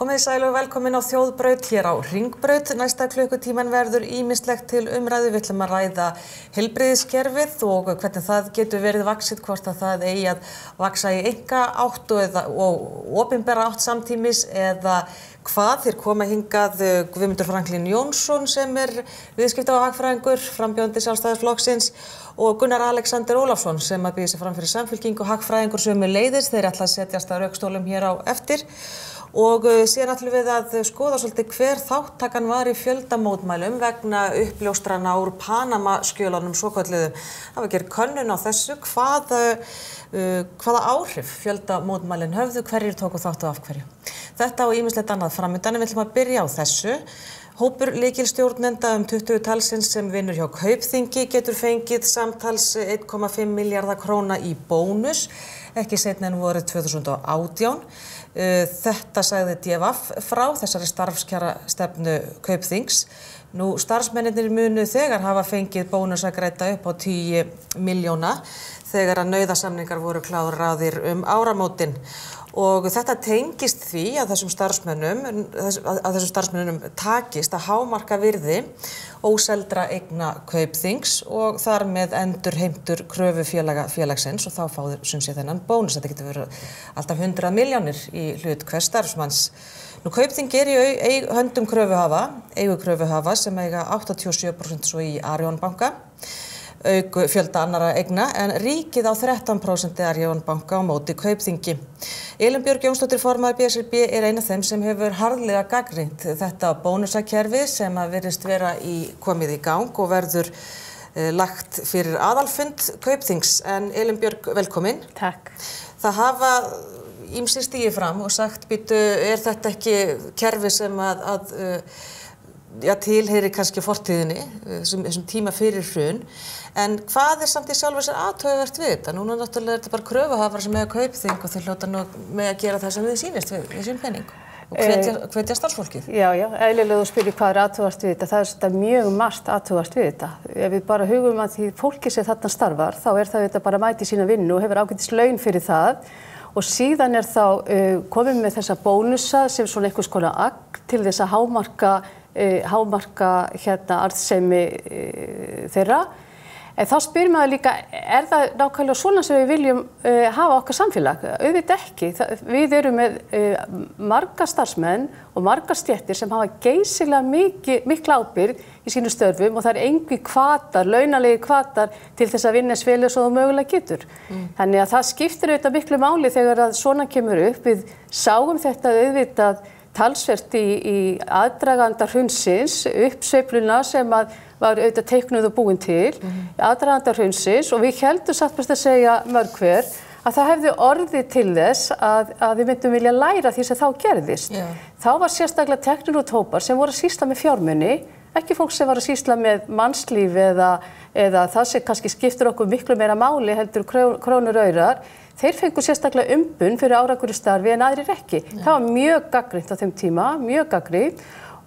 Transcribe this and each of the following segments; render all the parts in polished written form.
Komið sæl og velkomin á Þjóðbraut hér á Hringbraut. Næsta klukkutíman verður ýmislegt til umræðu. Við ætlum að ræða heilbrigðiskerfið og hvernig það getur verið vaxið, hvort að það eigi að vaxa í einkaátt og opinbera átt samtímis eða hvað. Þeir koma hingað Guðmundur Franklín Jónsson sem viðskipta- og hagfræðingur, frambjóðandi Sjálfstæðisflokksins og Gunnar Alexander Ólafsson sem býður sig fram fyrir Samfylkingu og hagfræðingur sömuleiðis. Þeir ætla að setjast að rökstólum hér á eftir. Og síðan ætlum við að skoða svolítið hver þáttakan var í fjöldamótmælum vegna uppljóstrana úr Panama-skjölunum svokölluðu. Það var gerð könnun á þessu, hvaða áhrif fjöldamótmælin höfðu, hverjir tóku þátt og af hverju. Þetta og ýmislegt annað framundan, við ætlum að byrja á þessu. Hópur lykilstjórnenda 20 talsins sem vinnur hjá Kaupþingi getur fengið samtals 1,5 milljarða króna í bónus, ekki seinna en vorið 2018. Þetta sagði DVF frá þessari starfskjarastefnu Kaupþings. Nú starfsmennirnir munu þegar hafa fengið bónus að greita upp á 10 milljóna þegar að nauðasamningar voru kláraðir áramótin. Og þetta tengist því að þessum starfsmönnum takist að hámarka virði óseldra eigna Kaupþings og þar með endurheimtur kröfufélagsins og þá fá þeir sumsé þennan bónus. Þetta getur verið alltaf 100 milljónir í hlut hvers starfsmanns. Nú Kaupþing í höndum kröfuhafa sem eiga 87% svo í Arion banka, auk fjölda annara eigna, en ríkið á 13% Arion banka á móti Kaupþingi. Elín Björg Jónsdóttir formaður BSRB ein af þeim sem hefur harðlega gagnrýnt þetta bónusakerfi sem virðist vera komið í gang og verður lagt fyrir aðalfund Kaupþings. En Elín Björg, velkomin. Takk. Það hafa ýmsir stigið fram og sagt, þetta ekki kerfi sem tilheyrir kannski fortíðinni, þessum tíma fyrir hrun, en hvað samt í sjálfu sér athugavert við þetta? Núna náttúrulega þetta bara kröfuhafar sem eiga Kaupþing og þeir hljóta nú með að gera það sem þið sýnist við sín pening og hvetja starfsfólkið. Já, eðlilega þú spyrir hvað athugavert við þetta. Það þetta mjög margt athugavert við þetta. Ef við bara hugum að því fólki sem þarna starfar, þá það þetta bara mæti sína vinnu og hefur ágætis laun fyrir það. Og síðan þá komið með þessa bónusa sem svona einhvers konar agn til þess að hámarka arðsemi þeirra. En þá spyrir maður líka, það nákvæmlega svona sem við viljum hafa okkar samfélag? Auðvitað ekki. Við erum með marga starfsmenn og margar stéttir sem hafa geysilega mikla ábyrgð í sínu störfum og það engir hvatar, launalegi hvatar til þess að vinna eins vel eins og það mögulega getur. Þannig að það skiptir auðvitað miklu máli þegar að svona kemur upp. Við sáum þetta auðvitað talsvert í aðdraganda hrunsins, uppsveifluna sem var auðvitað teiknuð og búin til, aðdraganda hrunsins, og við heldum satt best að segja mörg hver að það hefði orðið til þess að við myndum vilja læra því sem þá gerðist. Þá var sérstaklega teknir út hópar sem voru að sýsla með fjármuni, ekki fólk sem var að sýsla með mannslíf eða það sem kannski skiptir okkur miklu meira máli heldur krónur aurar. Þeir fengu sérstaklega umbun fyrir árangur í starfi en aðrir ekki. Það var mjög gagnrýnt á þeim tíma, mjög gagnrýnt,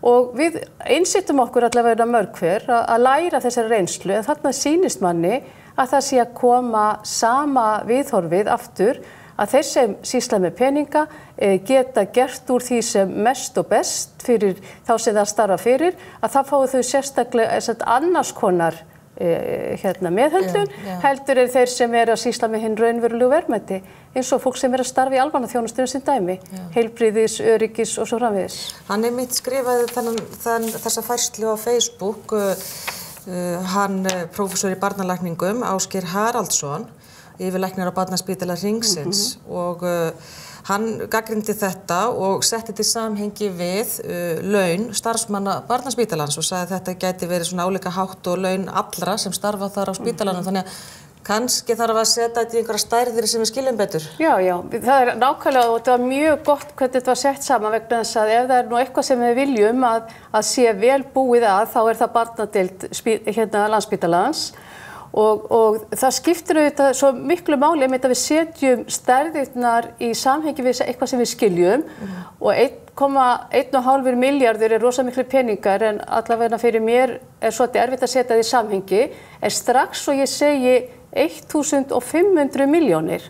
og við einsettum okkur allavega mörg hver að læra þessari reynslu, en þarna sýnist manni að það sé að koma sama viðhorfið aftur, að þeir sem sýsla með peninga geta gert úr því sem mest og best fyrir þá sem það starfa fyrir, að það fái þau sérstaklega annars konar meðhöndlun, heldur þeir sem að sýsla með hinn raunverulegu verðmæti, eins og fólk sem að starfa í almannaþjónustunni sem dæmi, heilbrigðis, öryggis og svo framvegis. Hann einmitt skrifaði þessa færslu á Facebook, hann prófessor í barnalækningum, Ásgeir Haraldsson, yfirlæknir á Barnaspítala Hringsins, og hann gagnrýndi þetta og setti til samhengi við laun starfsmanna Barnaspítalans og sagði að þetta gæti verið svona álíka hátt og laun allra sem starfa þar á spítalanum, þannig að kannski þarf að setja þetta í einhverja stærðir sem við skiljum betur. Já, það nákvæmlega, og þetta var mjög gott hvernig þetta var sett saman vegna þess að ef það nú eitthvað sem við viljum að sé vel búið þá það barnadeild Landspítalans. Og það skiptir auðvitað svo miklu máli að við setjum stærðirnar í samhengi við eitthvað sem við skiljum og 1,5 milljarður rosa miklu peningar, en allavega fyrir mér svolítið erfitt að setja það í samhengi, en strax og ég segi 1.500 milljónir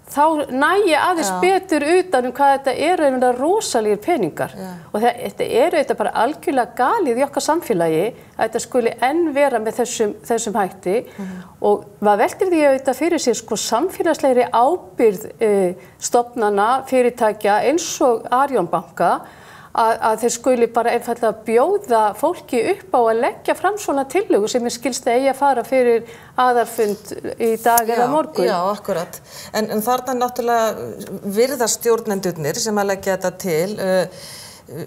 þá nægi aðeins betur utan hvað þetta eru rosalegir peningar. Og þetta þetta bara algjörlega galið í okkar samfélagi að þetta skuli enn vera með þessum hætti. Og maður veltir því auðvitað fyrir sér sko samfélagslegri ábyrgð stofnana, fyrirtækja eins og Arion banka að þeir skuli bara einfaldlega bjóða fólki upp á að leggja fram svona tillögu sem skilst eigi að fara fyrir aðalfund í dag eða morgun. Já, akkurat. En þarna náttúrulega virða stjórnendurnir sem að leggja þetta til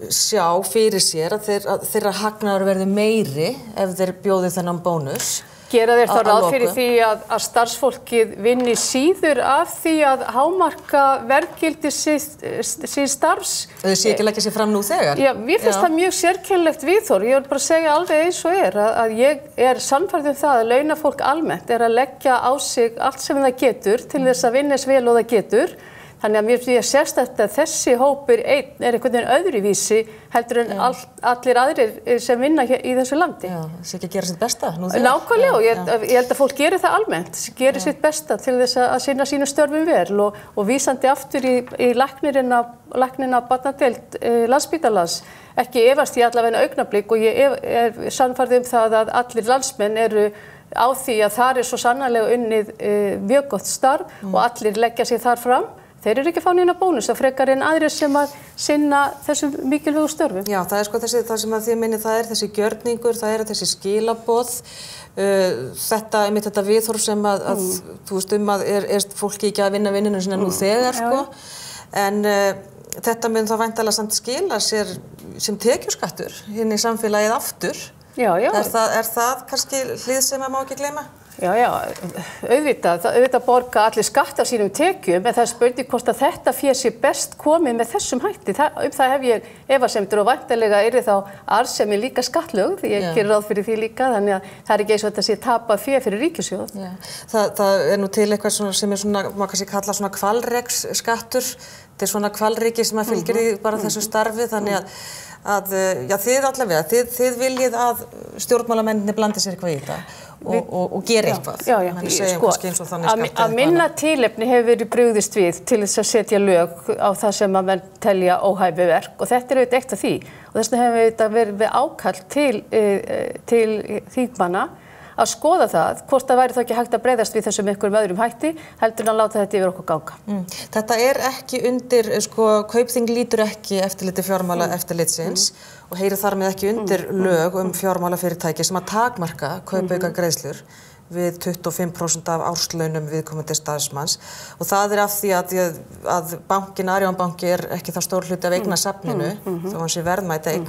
sjá fyrir sér að þeirra hagnaður verði meiri ef þeir bjóði þennan bónus. Gera þeir þá ráð fyrir því að starfsfólkið vinni síður af því að hámarka verðgildi sín starfs. Þau sé ekki leggja sér fram nú þegar? Já, mér finnst það mjög sérkennilegt viðhorf. Ég vil bara segja alveg eins og að ég sannfærð það að launafólk almennt að leggja á sig allt sem það getur til þess að vinna eins vel og það getur. Þannig að mér finnst ég sérstakt að þessi hópur einn einhvern veginn öðruvísi heldur en allir aðrir sem vinna í þessu landi. Já, það sé ekki að gera sitt besta nú þegar. Nákvæmlega, og ég held að fólk gerir það almennt, gerir sitt besta til þess að sinna sínu störfum vel og vísandi aftur í læknina barnadeild Landspítalans. Ekki efast ég allavega augnablik og ég sannfærð það að allir landsmenn eru á því að það svo sannarlega unnið mjög gott starf og allir leggja sig þar fram. Þeir eru ekki að fá neina bónus og frekar en aðrir sem að sinna þessum mikilvægu störfum. Já, það sko það sem að þið minni, það þessi gjörningur, það þessi skilaboð, þetta viðhorf sem að þú veist að fólki ekki að vinna vinnuna sinna nú þegar, sko. En þetta mun þá væntanlega samt skila sér sem tekjuskattur inn í samfélagið aftur. Já. Er það kannski hlið sem að má ekki gleyma? Já, auðvitað borga allir skatt af sínum tekjum, en það spurning hvort að þetta fé sé best komið með þessum hætti. Það hef ég efasemdir og væntanlega þá arðsemi líka skattlögð, ég gerir ráð fyrir því líka, þannig að það ekki eins og þetta sé tapað fé fyrir ríkissjóð. Það nú til eitthvað sem svona, maður kannski kalla svona hvalreksskattur, þetta svona hvalriki sem að fylgir í bara þessu starfi, þannig að þið allavega, þið viljið að stjórnmálamenninni blandi sér eitthvað í þetta. Og gera eitthvað. Að minna tilefni hefur verið brugðist við til þess að setja lög á það sem að menn telja óhæfu verk og þetta auðvitað eitt af því og þess vegna hefur þetta verið ákall til þingmanna að skoða það hvort það væri þá ekki hægt að bregðast við þessum einhverjum öðrum hætti heldur en að láta þetta yfir okkur ganga. Þetta ekki undir, Kaupþing lítur ekki eftirliti fjármálaeftirlitsins og heyrir þar með ekki undir lög fjármálafyrirtæki sem að takmarka kaupaukagreiðslur við 25% af árslaunum viðkomandi starfsmanns og það af því að bankinn, Arion banki ekki það stór hluti af eignasafninu þó hann sé verðmæta eign.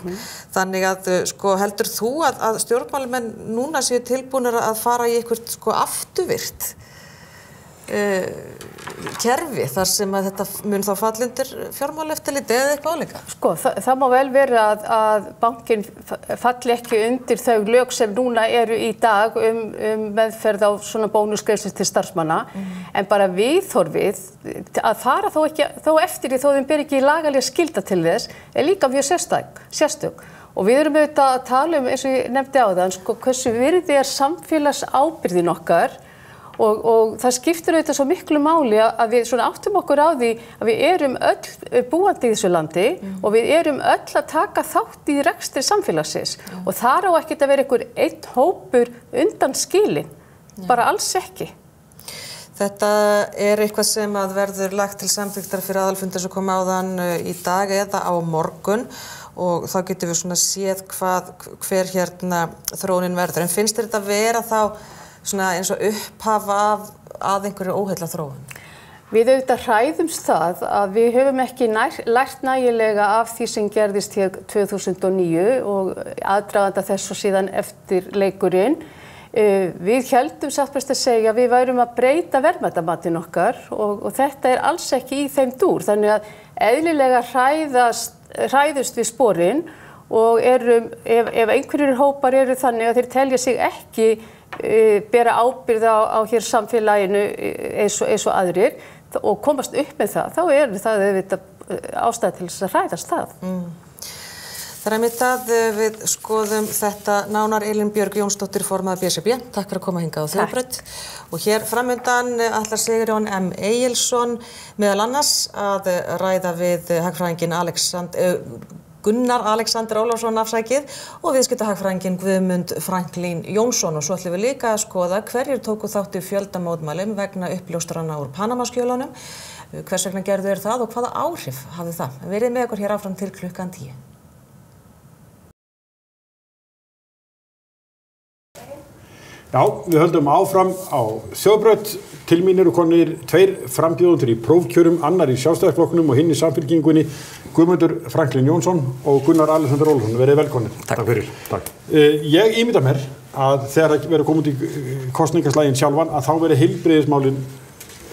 Þannig að heldur þú að stjórnmálamenn núna séu tilbúnir að fara í eitthvað afturvirkt kerfi þar sem að þetta mun þá falla undir fjármálaeftirliti eða eitthvað álíka? Það má vel vera að bankinn falli ekki undir þau lög sem núna eru í dag meðferð á svona bónusgreiðslur til starfsmanna en bara viðhorfið að fara þó eftir því þó þeim ber ekki lagalega skylda til þess líka mjög sérstök. Og við erum auðvitað að tala eins og ég nefndi áðan, hversu virði samfélagsábyrgðin okkar og það skiptir auðvitað svo miklu máli að við áttum okkur á því að við erum öll búandi í þessu landi og við erum öll að taka þátt í rekstri samfélagsins og þar á ekkert að vera einn hópur undan skilin, bara alls ekki. Þetta eitthvað sem að verður lagt til samþykktar fyrir aðalfundir sem kom áðan í dag eða á morgun og þá getum við svona séð hver þróunin verður. En finnst þér þetta vera þá svona eins og upphafa að einhverju óheilla þróun? Við auðvitað hræðumst það að við höfum ekki lært nægilega af því sem gerðist hér 2009 og aðdraganda þess og síðan eftir leikurinn. Við héldum satt best að segja að við værum að breyta verðmætamatinn okkar og þetta alls ekki í þeim dúr. Þannig að eðlilega hræðust við sporin og ef einhverjir hópar eru þannig að þeir telja sig ekki bera ábyrgð á hér samfélaginu eins og aðrir og komast upp með það, þá það auðvitað ástæða til þess að hræðast það. Það einmitt að við skoðum þetta nánar. Elín Björg Jónsdóttir, formaður BSRB. Takk fyrir að koma hingað á Þjóðbraut. Og hér framundan ætlar Sigurjón M. Egilsson meðal annars að ræða við hagfræðinginn Gunnar Alexander Ólafsson og viðskiptahagfræðinginn Guðmund Franklín Jónsson. Og svo ætlum við líka að skoða hverjir tóku þátt í fjöldamótmælum vegna uppljóstrana úr Panamaskjölunum. Hvers vegna gerðu þeir það og hvaða áhrif hafði það? Verið með okkur hér áfram til klukkan 10. Já, við höldum áfram á Þjóðbraut. Til mín eru komnir 2 frambjóðendur í prófkjörum, annar í Sjálfstæðisflokknum og hinn í Samfylkingunni, Guðmundur Franklín Jónsson og Gunnar Alexander Ólafsson. Verið velkomnir. Takk fyrir. Takk. Ég ímynda mér að þegar það verður komið út í kosningaslaginn sjálfan að þá verður heilbrigðismálin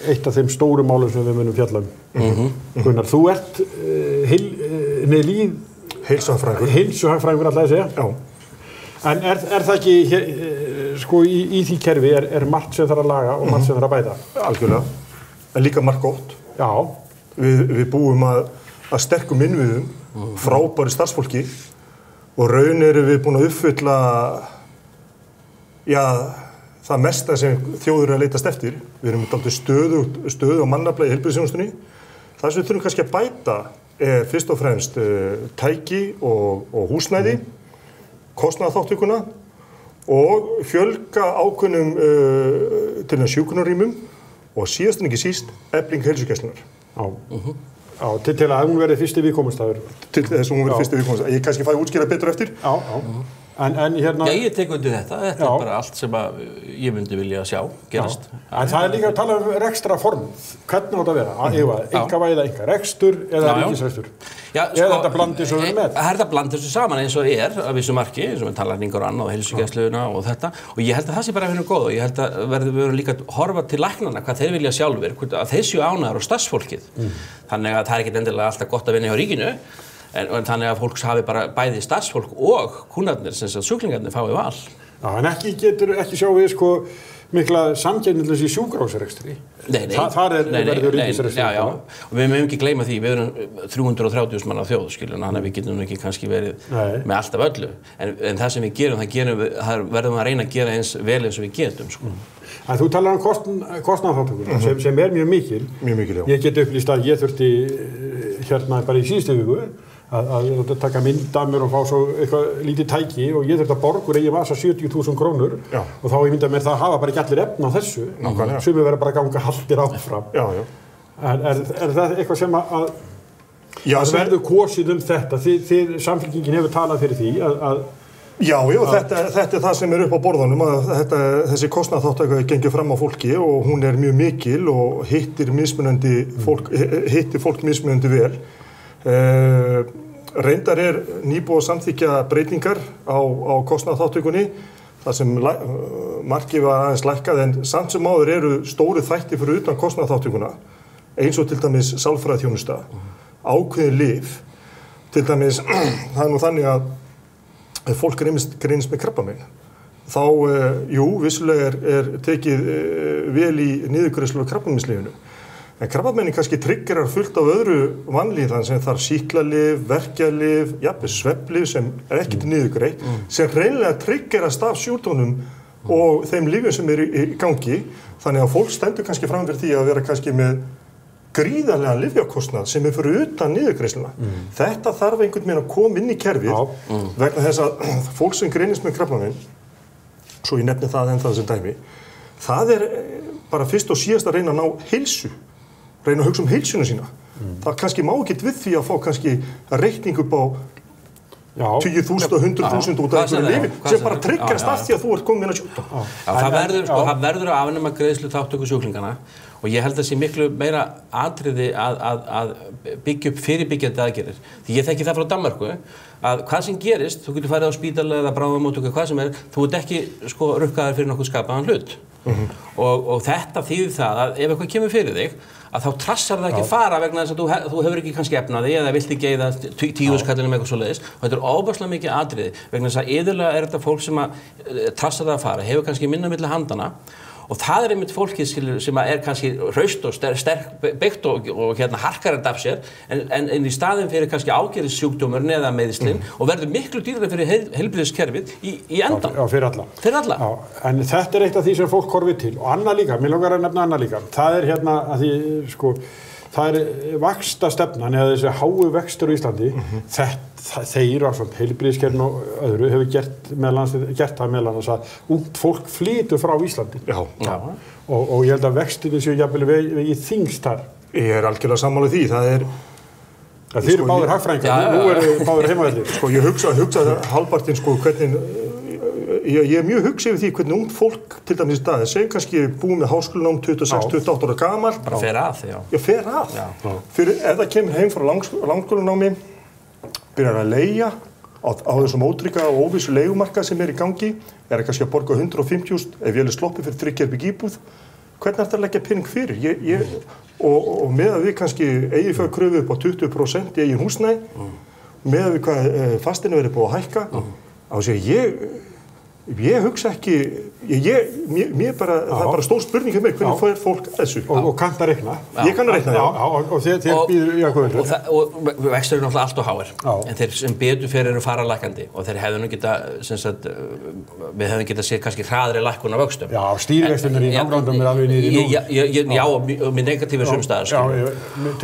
eitt af þeim stóru málum sem við munum fjalla um. Gunnar, þú ert heilsuhagfræðingur ætlaði að segja. Já. En er það ekki sko í því kerfi er margt sem þarf að laga og margt sem þarf að bæta? Algjörlega. En líka margt gott. Já. Við búum að sterkum innviðum, frábæru starfsfólki og raun erum við búin að uppfylla það mesta sem þjóður að leitast eftir. Við erum dálítið stöðu og mannafla í heilbrigðisþjónustunni. Það sem við þurfum kannski að bæta er fyrst og fremst tæki og húsnæði, kostnaðarþátttökuna og fjölga ákveðnum til þess hjúkrunarrýmum og síðast en ekki síst efling heilsugæslunnar. Já, til að hún verði fyrsti viðkomustafur. Til þess að hún verði fyrsti viðkomustafur. Ég kannski fæði útskýra betur eftir. Já. En hérna... Já, ég tek undir þetta. Þetta er bara allt sem ég myndi vilja sjá gerast. En það er líka að tala um rekstraform. Hvernig á þetta að vera? Einkavæða, einkarekstur eða ríkisrekstur? Já, eða þetta blandið svo við með? Það er þetta blandið svo saman eins og að vissu marki, eins og með tannlækningar og annað og heilsugæsluna og þetta. Og ég held að það sé bara henni góð og ég held að við verðum líka að horfa til læknanna hvað þeir vilja sjálfir, að þeir séu ánægðir og starfsfólkið. Þannig að það er ekkert endilega alltaf gott að vinna hjá ríkinu. En þannig að fólk hafi bara bæði starfsfólk og kúnnarnir, sem að sjúklingarnir fái val. Já, en ekki sjá við sko mikla samkeppnisleysi í sjúkrahúsrekstri. Nei. Þar verður ríkisrekstri. Já. Og við mögum ekki gleyma því, við erum 330.000 manna þjóð, þannig að við getum ekki kannski verið með allt af öllu. En það sem við gerum, það verðum að reyna að gera eins vel eins og við getum, sko. En þú talar kostnaðarþátttökuna sem er mjög mikil. Mjög mikil, já. Ég get upplýst að ég þurfti bara í síðustu viku að taka mynd af mér og fá svo eitthvað lítið tæki og ég þurfti að borga úr eigin vasa 70.000 krónur og þá ímynda mér það hafa bara ekki allir efni á þessu. Sumir verða bara að ganga haldir áfram. Já. Er það eitthvað sem að verður kosið um þetta? Þið Samfylkingin hefur talað fyrir því að Já, þetta er það sem er upp á borðanum að þessi kostnaðarþátttaka gengur fram á fólki og hún er mjög mikil og hittir fólk mismunandi vel. Reyndar er nýbúið að samþykkja breytingar á kostnaðarþátttökunni þar sem markið var aðeins lækkað en samt sem áður eru stóru þætti fyrir utan kostnaðarþátttökuna eins og til dæmis sálfræðiþjónusta, ákveðin lyf. Til dæmis, það er nú þannig að ef fólk greinist með krabbamein, þá, vissulega er tekið vel í niðurgreiðslu á krabbameinslyfinu. En krabbameinin kannski triggerar fullt af öðru vanlíðan sem þarf sýklalyf, verkjalyf, jafnvel svefnlyf sem er ekki til niðurgreitt, sem hreinlega triggerast af sjúkdómnum og þeim lyfjum sem eru í gangi. Þannig að fólk stendur kannski fram fyrir því að vera kannski með gríðarlegan lyfjakostnað sem er fyrir utan niðurgreiðsluna. Þetta þarf einhvern veginn að koma inn í kerfið vegna þess að fólk sem greinist með krabbamein, svo ég nefni það ennþá sem dæmi, það er bara fyrst og síðast að reyna að ná heilsu, reyna að hugsa um heilsuna sína. Það kannski má ekki við því að fá kannski reikning upp á 10.000 og 100.000 út af einhverju lyfi sem bara tryggjast af því að þú ert komin að sjúkdóm. Það verður að afnema greiðslu þátttöku sjúklingana og ég held að sé miklu meira atriði að byggja upp fyrirbyggjandi aðgerðir. Því ég þekki það frá Danmörku að hvað sem gerist, þú getur farið á spítala eða bráðamóttöku, hvað sem þú ert ekki rukkaður fyrir nokkuð skapaðan hlut. Og þetta þýðir það að ef eitthvað kemur fyrir þig að þá trassar það ekki að fara vegna þess að þú hefur ekki kannski efnaði eða vilt ekki eyða 10 skallinu með eitthvað svoleiðis og þetta er ofboðslega mikið atriði vegna þess að iðulega er þetta fólk sem að trassar það að fara, hefur kannski minna milli handana og það einmitt fólkið skilur sem kannski hraust og sterk byggt og harkarandi af sér en í staðinn fyrir kannski ágerðissjúkdómurinn eða meiðslin og verður miklu dýrara fyrir heilbrigðiskerfið í endan. Já, fyrir alla. Fyrir alla. Já, en þetta eitt af því sem fólk horfir til og annað líka, mér langar að nefna annað líka. Það að því, sko, það vaxtastefnan eða þessi háu vextur á Íslandi, þeir á svona heilbrigðiskerfinu og öðru hefur gert það meðal annars að ungt fólk flytur frá Íslandi. Já. Og ég held að vextinni séu jafnvel vegið þyngst þar. Ég algjörlega sammála því, Þið eru báðir hagfræðingar, nú eru báðir heimavellir. Sko, ég hugsa hálfpartinn, sko, hvernig ég mjög hugsa yfir því hvernig ungt fólk til dæmis í dag, segjum kannski búið með háskólanám 26-28 ára gamalt. Bara fer að, já. Já, fer að. Fyrir ef það kemur heim frá langskólanámi, byrjar að leigja á þessum ótrygga og óvissu leigumarkað sem í gangi, kannski að borga 150.000 ef ég sloppið fyrir 3 herbergja íbúð. Hvernig er þetta að leggja pening fyrir? Og með að við kannski eiginfjárkröfu upp á 20% í eigin húsnæði, með að við hvað fasteign verið búið að hækka, á þess að ég hugsa ekki, mér bara, það bara stór spurning hjá mér, hvernig fær fólk þessu? Og kannt að reikna. Ég kann að reikna, já. Og þér býður í að kvöldu. Og vextir eru náttúrulega allt og háir, en þeir sem betur fyrir eru faralækandi og þeir hefðu nú við hefðum getað séð kannski hraðri lækkun á vöxtum. Já, stýrivextirnir í nágrannum alveg niður í núll. Já, og með negatífur sumstæðar,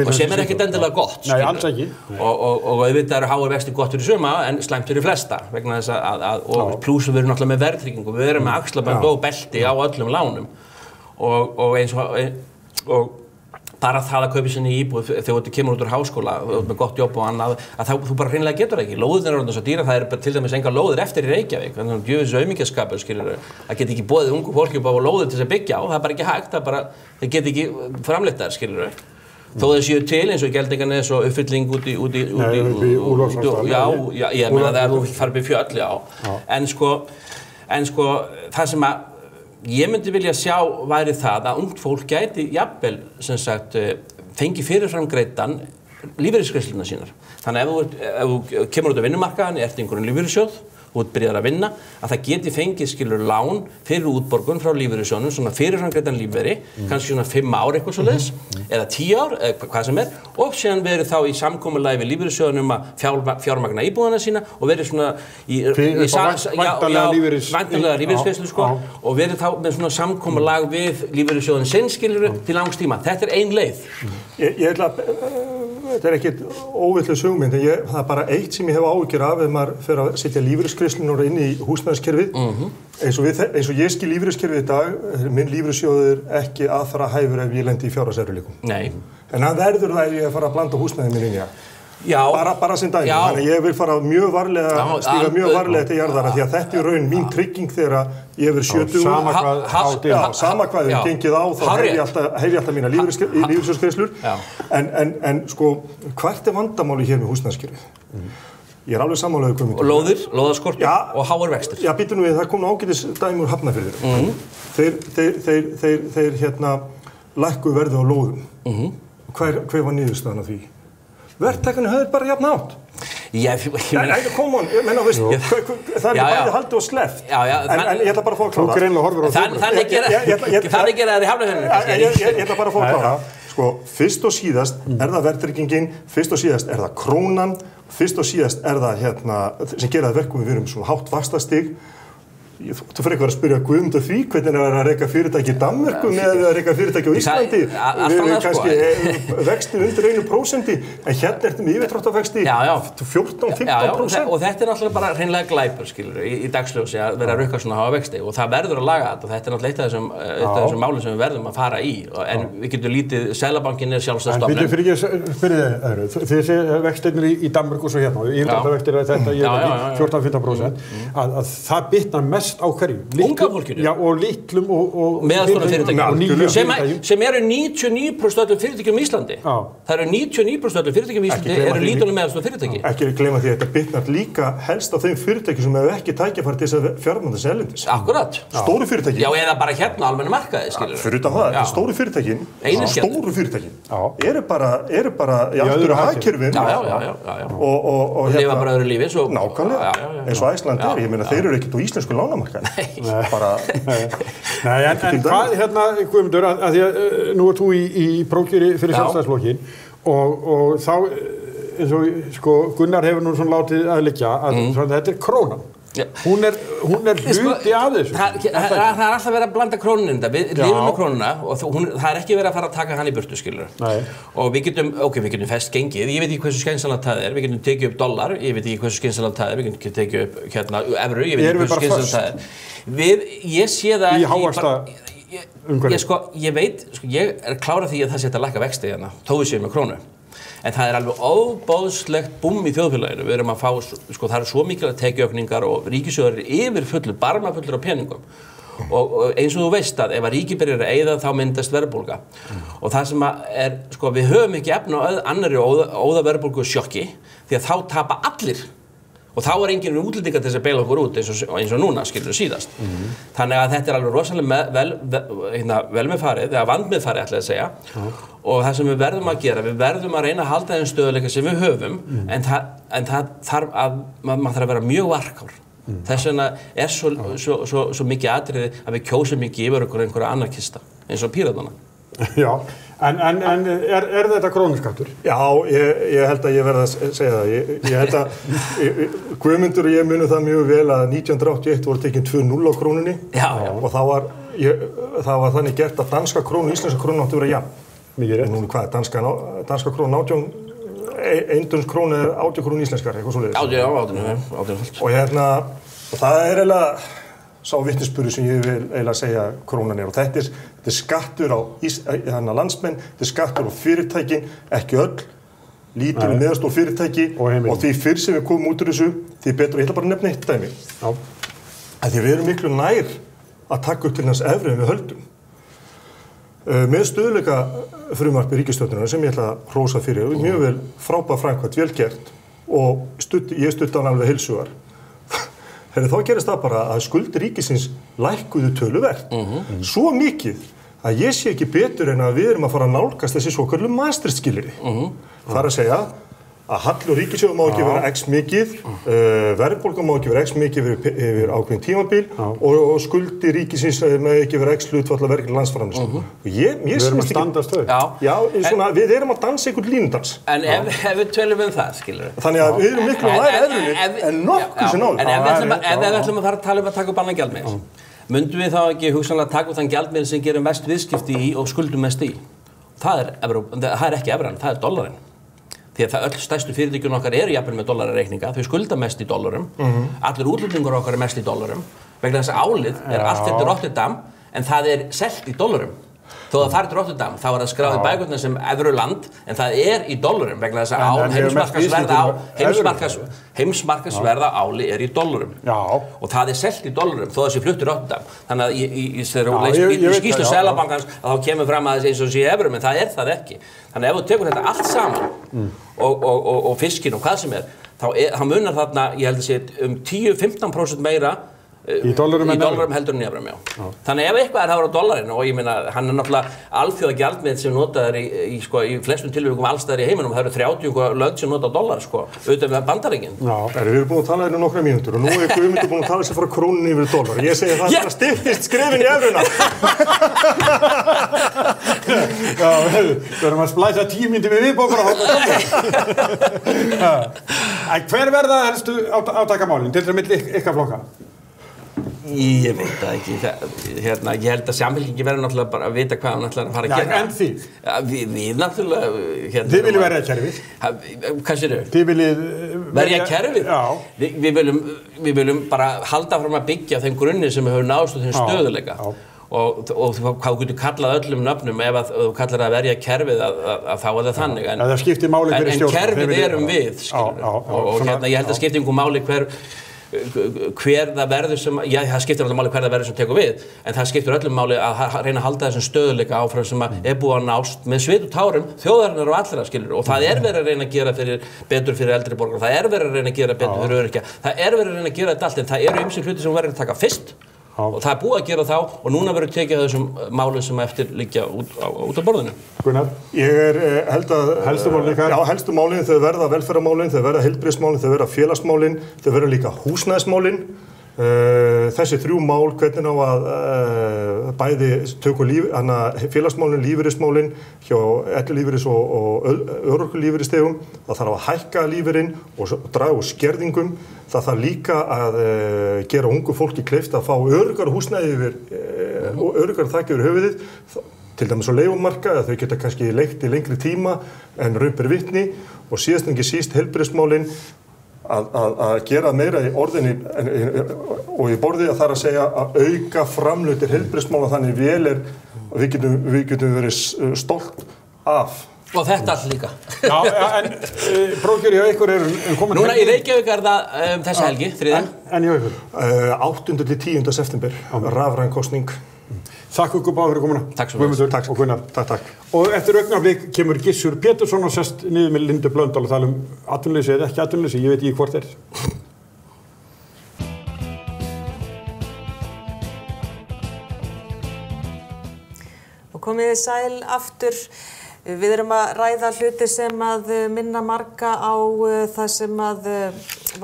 og sem ekkert endilega gott. Nei, alls ekki. Og auðvitað eru háir vextir gott fyrir suma, en slæmt fyrir flesta, vegna þess og plús við erum náttúrulega með verðtryggingu, við erum með axlabönd og belti á öllum lánum og bara það að kaupa sinni íbúð þegar þú kemur út úr háskóla með gott jobb og annað, að þú bara hreinlega getur ekki. Lóðirnar eru svo dýrar, það eru bara til dæmis engar lóðir eftir í Reykjavík, þannig að djöfis aumingjaskapur, skilur, það get ekki boðið ungu fólki upp á lóðir til þess að byggja á, það er bara ekki hægt, það get ekki framleitt þær, skilur. Þó það séu til eins og Geldinganes og uppfylling út í já, ég meina það þú farið upp í fjöll, já. En sko, það sem að ég myndi vilja sjá væri það að ungt fólk gæti jafnvel, sem sagt, fengi fyrirframgreiddan lífeyrisgreiðslurnar sínar. Þannig ef þú kemur út á vinnumarkaðan, ert einhverjum lífeyrissjóð, þú ert byrjað að vinna, að það geti fengið skilur lán fyrir útborgun frá lífeyrissjóðnum, svona fyrirframgreiddan lífeyri, kannski svona 5 ár eitthvað svoleiðis, eða 10 ár, eða hvað sem og síðan verið þá í samkomulagi við lífeyrissjóðunum að fjármagna íbúðana sína og verið svona væntanlega lífeyrisgreiðslu, sko, og verið þá með svona samkomulag við lífeyrissjóðun sinn, skilur, til langs tíma. Þetta ein leið. Þetta ekkert óvillig hugmynd, en það bara eitt sem ég hef áhyggjur af ef maður fer að setja lífeyrisgreiðslurnar inn í húsnæðiskerfið. Eins og ég skil lífeyriskerfið í dag, minn lífeyrissjóður ekki aðfararhæfur ef ég lendi í fjárhagserfiðleikum. Nei. En hann verður það ef ég fara að blanda húsnæði mín inn í það. Já. Bara sem dæmi. Þannig ég vil fara mjög varlega, stíga mjög varlega til jarðara því að þetta er raun mín trygging þegar ég verið 70. Sama hvað gengið á, þá hef ég alltaf mína lífeyrissjóðsgreiðslur. En sko, hvert er vandamáli hér með húsnæðiskerfið? Ég er alveg sammála við og lóðaskortur og háir vextir. Já, býtum við, það kom ágætis dæmi úr Hafnarfirði. Þeir lækkuðu verðið á lóðum. Hver var niðurstaðan af því? Verktakarnir höfðu bara jafn átt. Nei, come on, það er bæði haldið og sleppt. En ég ætla bara að fá að klára. Þú greinlega horfir á Þannig gera það í Hafnarfirðinni. Ég ætla bara að fá að klára. Sko, fyrst og síðast er það verðtryggingin, fyrst og síðast er það krónan, fyrst og síðast er það sem gera það verkum við erum svona hátt vaxtastig. Þú fyrir eitthvað að spyrja Guðmund af því hvernig það er að reka fyrirtæki í Danmörku með að reka fyrirtæki á Íslandi. Við kannski vexti undir 1%, en hérna ertum við yfirdráttarvexti 14-15%. Og þetta er náttúrulega bara hreinlega glæpur, skilur, í dagsljósi að vera að rukka svona háa vexti og það verður að laga þetta og þetta er náttúrulega eitt af þessum málum sem við verðum að fara í. En við getum lítið, Seðlabankinn er sjálfstæð stofnun. En fyrir ekki að spyrja öðru, þessi vextirnir í Danmörku og svo hérna, yfirdráttarvextir þetta, ég veit 14-15%, að það bitnar mest á hverju? Unga fólkinu? Já, og litlum og meðalstórum fyrirtækjum. Sem eru 99% öllum fyrirtækjum í Íslandi. Það eru 99% öllum fyrirtækjum í Íslandi eru lítil og meðalstór fyrirtæki. Ekki gleyma því að þetta bitnar líka helst á þeim fyrirtækjum sem hefur ekki tækifæri til þess að fjármagna sig erlendis. Akkurat. Stóru fyrirtækin. Já, eða bara hérna á almenna markaði, skilur. Fyrir utan það, stóru fyrirtækin eru bara í aftur á hagkerfinu og lifa bara öðru lífi. Nákvæmlega, eins og Æsland ég meina þeir eru ekkert á íslensku lánamörkuðum. bílamarkaði. Bara... Nei, en hvað hérna, Guðmundur, að því að nú ert þú í prófkjöri fyrir Sjálfstæðisflokkinn og þá, eins og sko, Gunnar hefur nú svona látið að liggja að þetta krónan. Ja. Hún er hluti af þessu. Það er alltaf verið að blanda krónunni þetta. Við lifum með krónuna og það er ekki verið að fara að taka hann í burtu, skilur. Nei. Og við getum fest gengið. Ég veit ekki hversu skynsamlegt það er. Við getum tekið upp dollar. Ég veit ekki hversu skynsamlegt það er. Við getum tekið upp evru. Ég veit ekki hversu skynsamlegt það er. Ég sé það í hávaxta umhverfi. Ég er klárað því að það sé að lækka vexti hérna, þó við séum með krónu. En það er alveg óbóðslegt búmm í þjóðfélaginu. Við erum að fá, sko, það eru svo mikilvægt tekjuaukningar og ríkissjóður er yfirfullur, barmafullur af peningum. Og eins og þú veist að ef að ríki byrjar að eyða þá myndast verðbólga. Og það sem er, sko, við höfum ekki efni á annarri óðaverðbólgu sjokki því að þá tapa allir. Og þá er enginn útlendingar til þess að beila okkur út eins og núna, skilur síðast. Þannig að þetta er alveg rosalega vel með farið, eða vand með farið ætla ég að segja. Og það sem við verðum að gera, við verðum að reyna að halda þeim stöðuleika sem við höfum, en það þarf að, maður þarf að vera mjög varkár. Þess vegna er svo mikið atriði að við kjósum ekki yfir okkur einhverja anarkista, eins og Píratana. Já, en er þetta krónuskattur? Já, ég held að ég verð að segja það. Ég held að Guðmundur og ég munum það mjög vel að 1981 voru tekin 2-0 á krónunni. Já. Og það var þannig gert að danska krónu og íslenska krónu áttu að vera jafn. Mikið rétt. Nú hvað, danska krónu 18, eindunns krónu er 18 krónu íslenskar, eitthvað svoleiðis. 18. Og það er eiginlega sá vitnisburður sem ég vil eiginlega segja krónan er. Og þetta er skattur á landsmenn, þetta er skattur á fyrirtækin, ekki öll, lítil og meðalstór fyrirtæki og því fyrr sem við komum út úr þessu, því betur, ég ætla bara að nefna eitt dæmi. Já. Því við erum miklu nær að taka upp til hans evru en við höldum. Með stöðuleika frumvarpi ríkisstjórnarinnar sem ég ætla að hrósa fyrir, mjög vel frábær framkvæmt, vel gert og ég stutti hann alveg heilsugar. Þá gerist það bara að skuldir ríkisins lækkuðu töluvert. Svo mikið að ég sé ekki betur en að við erum að fara að nálgast þessi svoköldu Maastricht-skilyrði. Það er að segja að hallur ríkissjóður má ekki vera x mikið, verðbólga má ekki vera x mikið yfir ákveðin tímabil og skuldir ríkisins má ekki vera x hlutfall af vergri landsframleiðslu. Við erum að standast þau. Já, við erum að dansa einhvern línudans. En ef við tölum það, skilur við. Þannig að við erum miklu nær evrunni en nokkuð sem náður. En ef við ætlum að fara að tala um að taka upp annan gjaldmiðil, myndum við þá ekki hugsanlega taka upp þann gjaldmiðil sem gerir mest viðskipti í og skuldum mest í? Það er ekki evran, það er dollarinn. Því að öll stærstu fyrirtækjun okkar eru jafnvel með dollarareikninga, þau skulda mest í dollarum, allir útlendingur okkar er mest í dollarum, vegna þess að álið er allt eftir Rotterdam en það er selt í dollarum. Þó að það er til Rotterdam, þá er það skráð í bækurnar sem evruland, en það er í dollarum vegna þess að heimsmarkaðsverð á áli er í dollarum. Og það er selt í dollarum, þó að það sé flutt í Rotterdam. Þannig að í skýrslu Seðlabankans þá kemur fram að þessi eins og sé evrum, en það er það ekki. Þannig að ef þú tekur þetta allt saman og fiskinn og hvað sem er, þá munar þarna, ég held að sé 10-15% meira í dollarum heldur en í evrum, já. Þannig ef eitthvað er það á dollarinn og ég meina, hann er náttúrulega alþjóða gjaldmiðill sem notaður í flestum tilvikum allstaðar í heiminum og það eru 30 lönd sem nota dollar, auðvitað með Bandaríkin. Við erum búin að tala hérna nokkra mínútur og nú er Guðmundur búin að tala sér frá krónunni yfir dollar. Ég segi það bara styttist skrefin í evruna. Við erum að splæsa 10 mínútur við viðbókar á hver verða helstu átakamálin til þess að milli ykkar flokka? Ég veit það ekki. Ég held að Samfylkingin verður náttúrulega bara að vita hvað hann ætlar að fara að gera. En þið? Við náttúrulega... Þið viljið verja kerfið? Hvað sér þau? Þið viljið... Verja kerfið? Já. Við viljum bara halda fram að byggja þeim grunni sem við höfum náðst og þeim stöðuleika. Og hvað þú getur kallað öllum nöfnum ef þú kallar að verja kerfið að þá er það þannig. En það skiptir máli fyrir stjórn. En kerfið erum við, skilur. Og ég held að skiptir einhver máli hver það verður sem, já það skiptir alltaf máli hver það verður sem tekur við, en það skiptir öllum máli að reyna að halda þessum stöðuleika áfram sem er búið að nást með svit og tárum þjóðarinnar og allra, skilur, og það er verið að reyna að gera betur fyrir eldri borgara, það er verið að reyna að gera betur fyrir öryrkja, það er verið að reyna að gera þetta allt, en það eru ýmsir hlutir sem verður að taka fyrst og það er búið að gera þá og núna verður tekið þessum málum sem eftir liggja út á borðinu. Gunnar? Ég held að helstu málin ykkar? Já, helstu málin þau verða velferðarmálin, þau verða heilbrigðismálin, þau verða félagsmálin, þau verða líka húsnæðismálin. Þessi 3 mál, hvernig á að bæði tökum félagsmálin, lífeyrismálin hjá ellilífeyris og örorkulífeyrisþegum, það þarf að hækka lífeyrinn og draga úr skerðingum, það þarf líka að gera ungu fólki kleift að fá öruggara húsnæði öruggara þak yfir höfuðið, til dæmis á leigumarka, að þau geta kannski leigt í lengri tíma en raun ber vitni, og síðast en ekki síst heilbrigðismálin að gera meira í orðinni og í borði, að það er að segja að auka framlög til heilbrigðismála, þannig við getum verið stolt af. Og þetta allt líka. Já, en prófkjör hjá ykkur komin... Núna í Reykjavík það þessa helgi, þriðja. En hjá ykkur? 8. til 10. september, rafræn kosning. Þakka ykkur báður fyrir komuna. Takk svo mjög. Guðmundur og Gunnar. Takk. Og eftir augnablik kemur Gissur Pétursson og sest niður með Lindu Blöndal og tala atvinnuleysi eða ekki atvinnuleysi, ég veit ekki hvort er. Og komið þið sæl aftur. Við erum að ræða hluti sem að minna marga á það sem að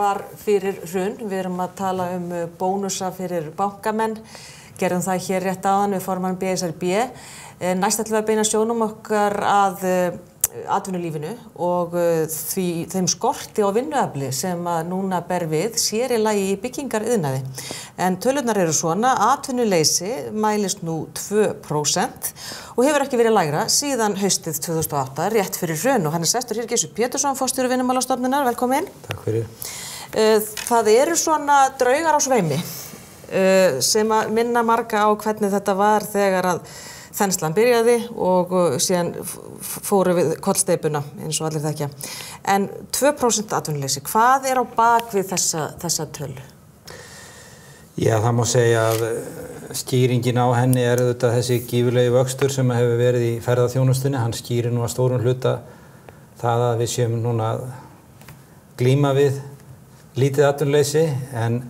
var fyrir hrun. Við erum að tala bónusa fyrir bankamenn. Gerðum það hér rétt áðan við formann BSRB. Næst ætlum við að beina sjónum okkar að atvinnulífinu og þeim skorti á vinnuafli sem að núna ber við, sér í lagi í byggingariðnaði. En tölurnar eru svona, atvinnuleysi mælist nú 2% og hefur ekki verið lægra síðan haustið 2008, rétt fyrir hrun. Og hann er sestur hér, Gissur Pétursson, forstjóri Vinnumálastofnunar, velkomin. Takk fyrir. Það eru svona draugar á sveimi sem að minna marga á hvernig þetta var þegar að þenslan byrjaði og síðan fóru við kollsteypuna eins og allir þekkja. En 2% atvinnuleysi, hvað er á bak við þessa tölu? Já, það má segja að skýringin á henni er auðvitað þessi gífurlegi vöxtur sem hefur verið í ferðaþjónustunni. Hann skýrir nú að stórum hluta það að við séum núna að glíma við lítið atvinnuleysi, en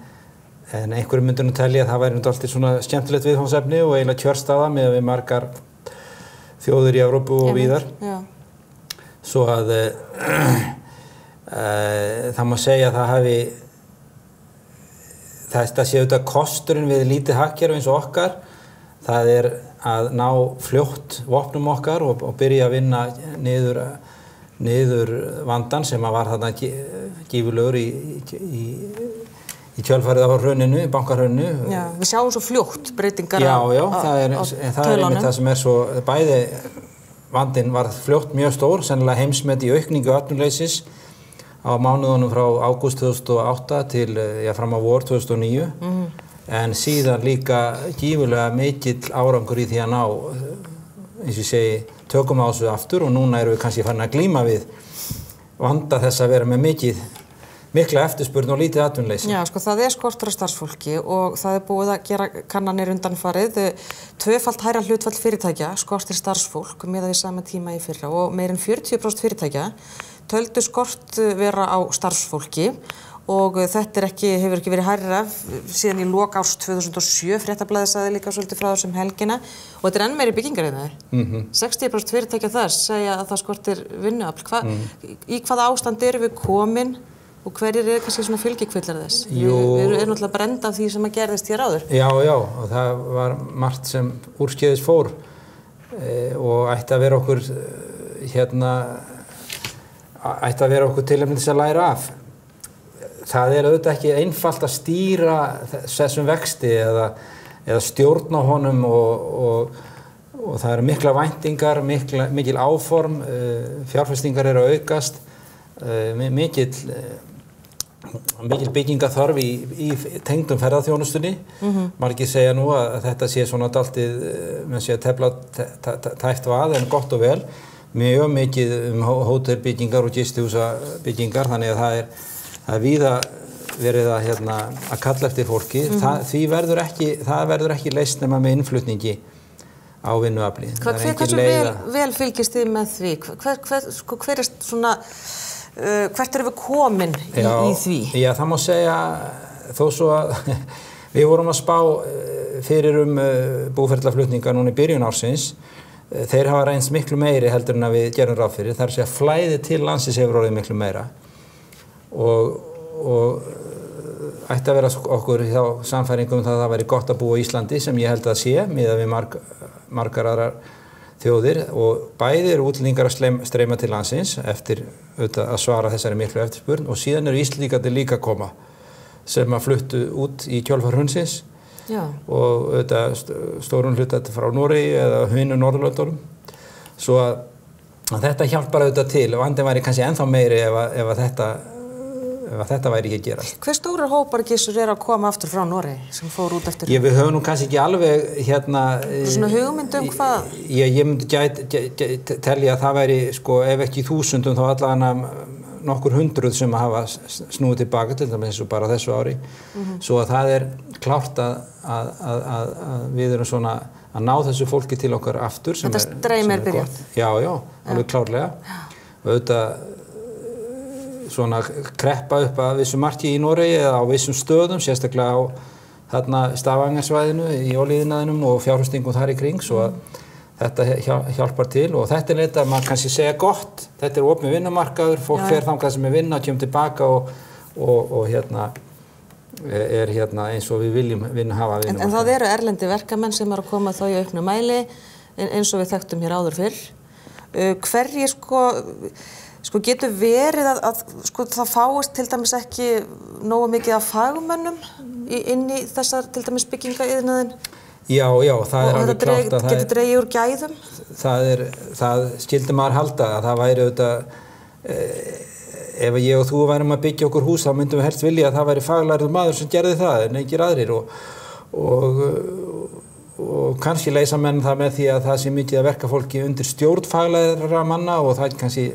einhverjum myndir nú telja að það væri alltaf svona skemmtilegt viðfangsefni og eiginlega kjörstaða með við margar þjóðir í Evrópu og víðar. Já. Svo að það má segja að það hafi þetta sé auðvitað kosturinn við lítið hagkerfi eins og okkar. Það er að ná fljótt vopnum okkar og byrja að vinna niður vandann sem var þarna gífurlegur í kjölfarið á hruninu, bankahruninu. Já, við sjáum svo fljótt breytingar Já, það er einmitt það sem er svo, bæði vandinn var fljótt mjög stór, sennilega heimsmet í aukningu atvinnuleysis á mánuðunum frá ágúst 2008 til fram á vor 2009. En síðan líka gífurlega mikill árangur í því að ná, eins og ég segi, tökum á þessu aftur og núna erum við kannski farin að glíma við vanda þess að vera með mikla eftirspurn og lítið atvinnuleysi. Já, sko það er skortur á starfsfólki og það er búið að gera kannanir undanfarið. 2-falt hærra hlutfall fyrirtækja skortir starfsfólk miðað við sama tíma í fyrra og meir en 40% fyrirtækja töldu skort vera á starfsfólki og þetta hefur ekki verið hærra síðan í lok árs 2007. Fréttablaðið sagði líka svolítið frá þessum helgina og þetta er enn meiri byggingariðnaður. 60% fyrirtækja þar segja að það skortir vinnuafl. Í hvaða ástand erum við komin? Og hverjir eru kannski svona fylgikvillar þess? Við erum náttúrulega brend af því sem að gerðist hér áður. Já, og það var margt sem úrskeiðis fór og ætti að vera okkur tilefni til að læra af. Það er auðvitað ekki einfalt að stýra þessum vexti eða stjórna honum og það eru mikla væntingar, mikil áform, fjárfestingar eru að aukast, mikil byggingaþörf í tengdum ferðaþjónustunni. Margir segja nú að þetta sé svona dálítið, menn sé að tefla tæft vað en gott og vel. Mjög mikið hótelbyggingar og gistihúsabyggingar, þannig að það er víða verið að kalla eftir fólki. Það verður ekki leyst nema með innflutningi á vinnuafli. Hversu vel fylgist þið með því? Hver er svona hvert erum við komin í því? Já, það má segja, þó svo að við vorum að spá fyrir búferlaflutninga núna í byrjun ársins. Þeir hafa reynst miklu meiri heldur en að við gerum ráð fyrir. Það er að segja flæði til landsins hefur orðið miklu meira. Og ætti að vera okkur hjá samfæringum það væri gott að búa í Íslandi sem ég held að sé miðað við margar aðrar þjóðir og bæði útlendingar að streyma til landsins eftir að svara þessari miklu eftirspurn og síðan Íslendingar líka koma sem að fluttu út í kjölfar hrunsins og stórun hluta frá Noregi eða hinu Norðurlöndunum svo að þetta hjálpar til vandinn væri kannski ennþá meiri ef þetta væri ekki að gera. Hver stórar hópar gissur að koma aftur frá Noregi sem fór út eftir? Við höfum nú kannski ekki alveg svona hugmynd hvað? Ég myndi telja að það væri sko ef ekki þúsundum þá allavega nokkur hundruð sem hafa snúið tilbaka til dæmis eins og bara þessu ári. Svo að það klárt að við erum svona að ná þessu fólki til okkar aftur sem þetta streymir byrjað. Já, alveg klárlega. Og auðvitað svona kreppa upp að vissu marki í Noregi eða á vissum stöðum, sérstaklega á þarna Stavangersvæðinu í olíuiðnaðinum og fjárfestingum þar í kring, svo að þetta hjálpar til og þetta þetta maður kannski segja gott. Þetta opinn vinnumarkaður, fólk fer þangað sem vinna, kemur tilbaka og eins og við viljum hafa vinnumarkað. En það eru erlendi verkamenn sem að koma þá í auknu mæli eins og við þekktum hér áður fyrr. Hverjir sko getur verið að sko það fáist til dæmis ekki nógu mikið af fagmönnum inn í þessar til dæmis byggingaiðnaðinn? Já, það alveg klárt að getur dregið úr gæðum? Það skildi maður halda að það væri auðvitað ef ég og þú værum að byggja okkur hús þá myndum við helst vilja að það væri faglærður maður sem gerði það en ekki aðrir og kannski leysa menn það með því að það sé mikið að verka fólki undir stjórn faglærðra manna og það kannski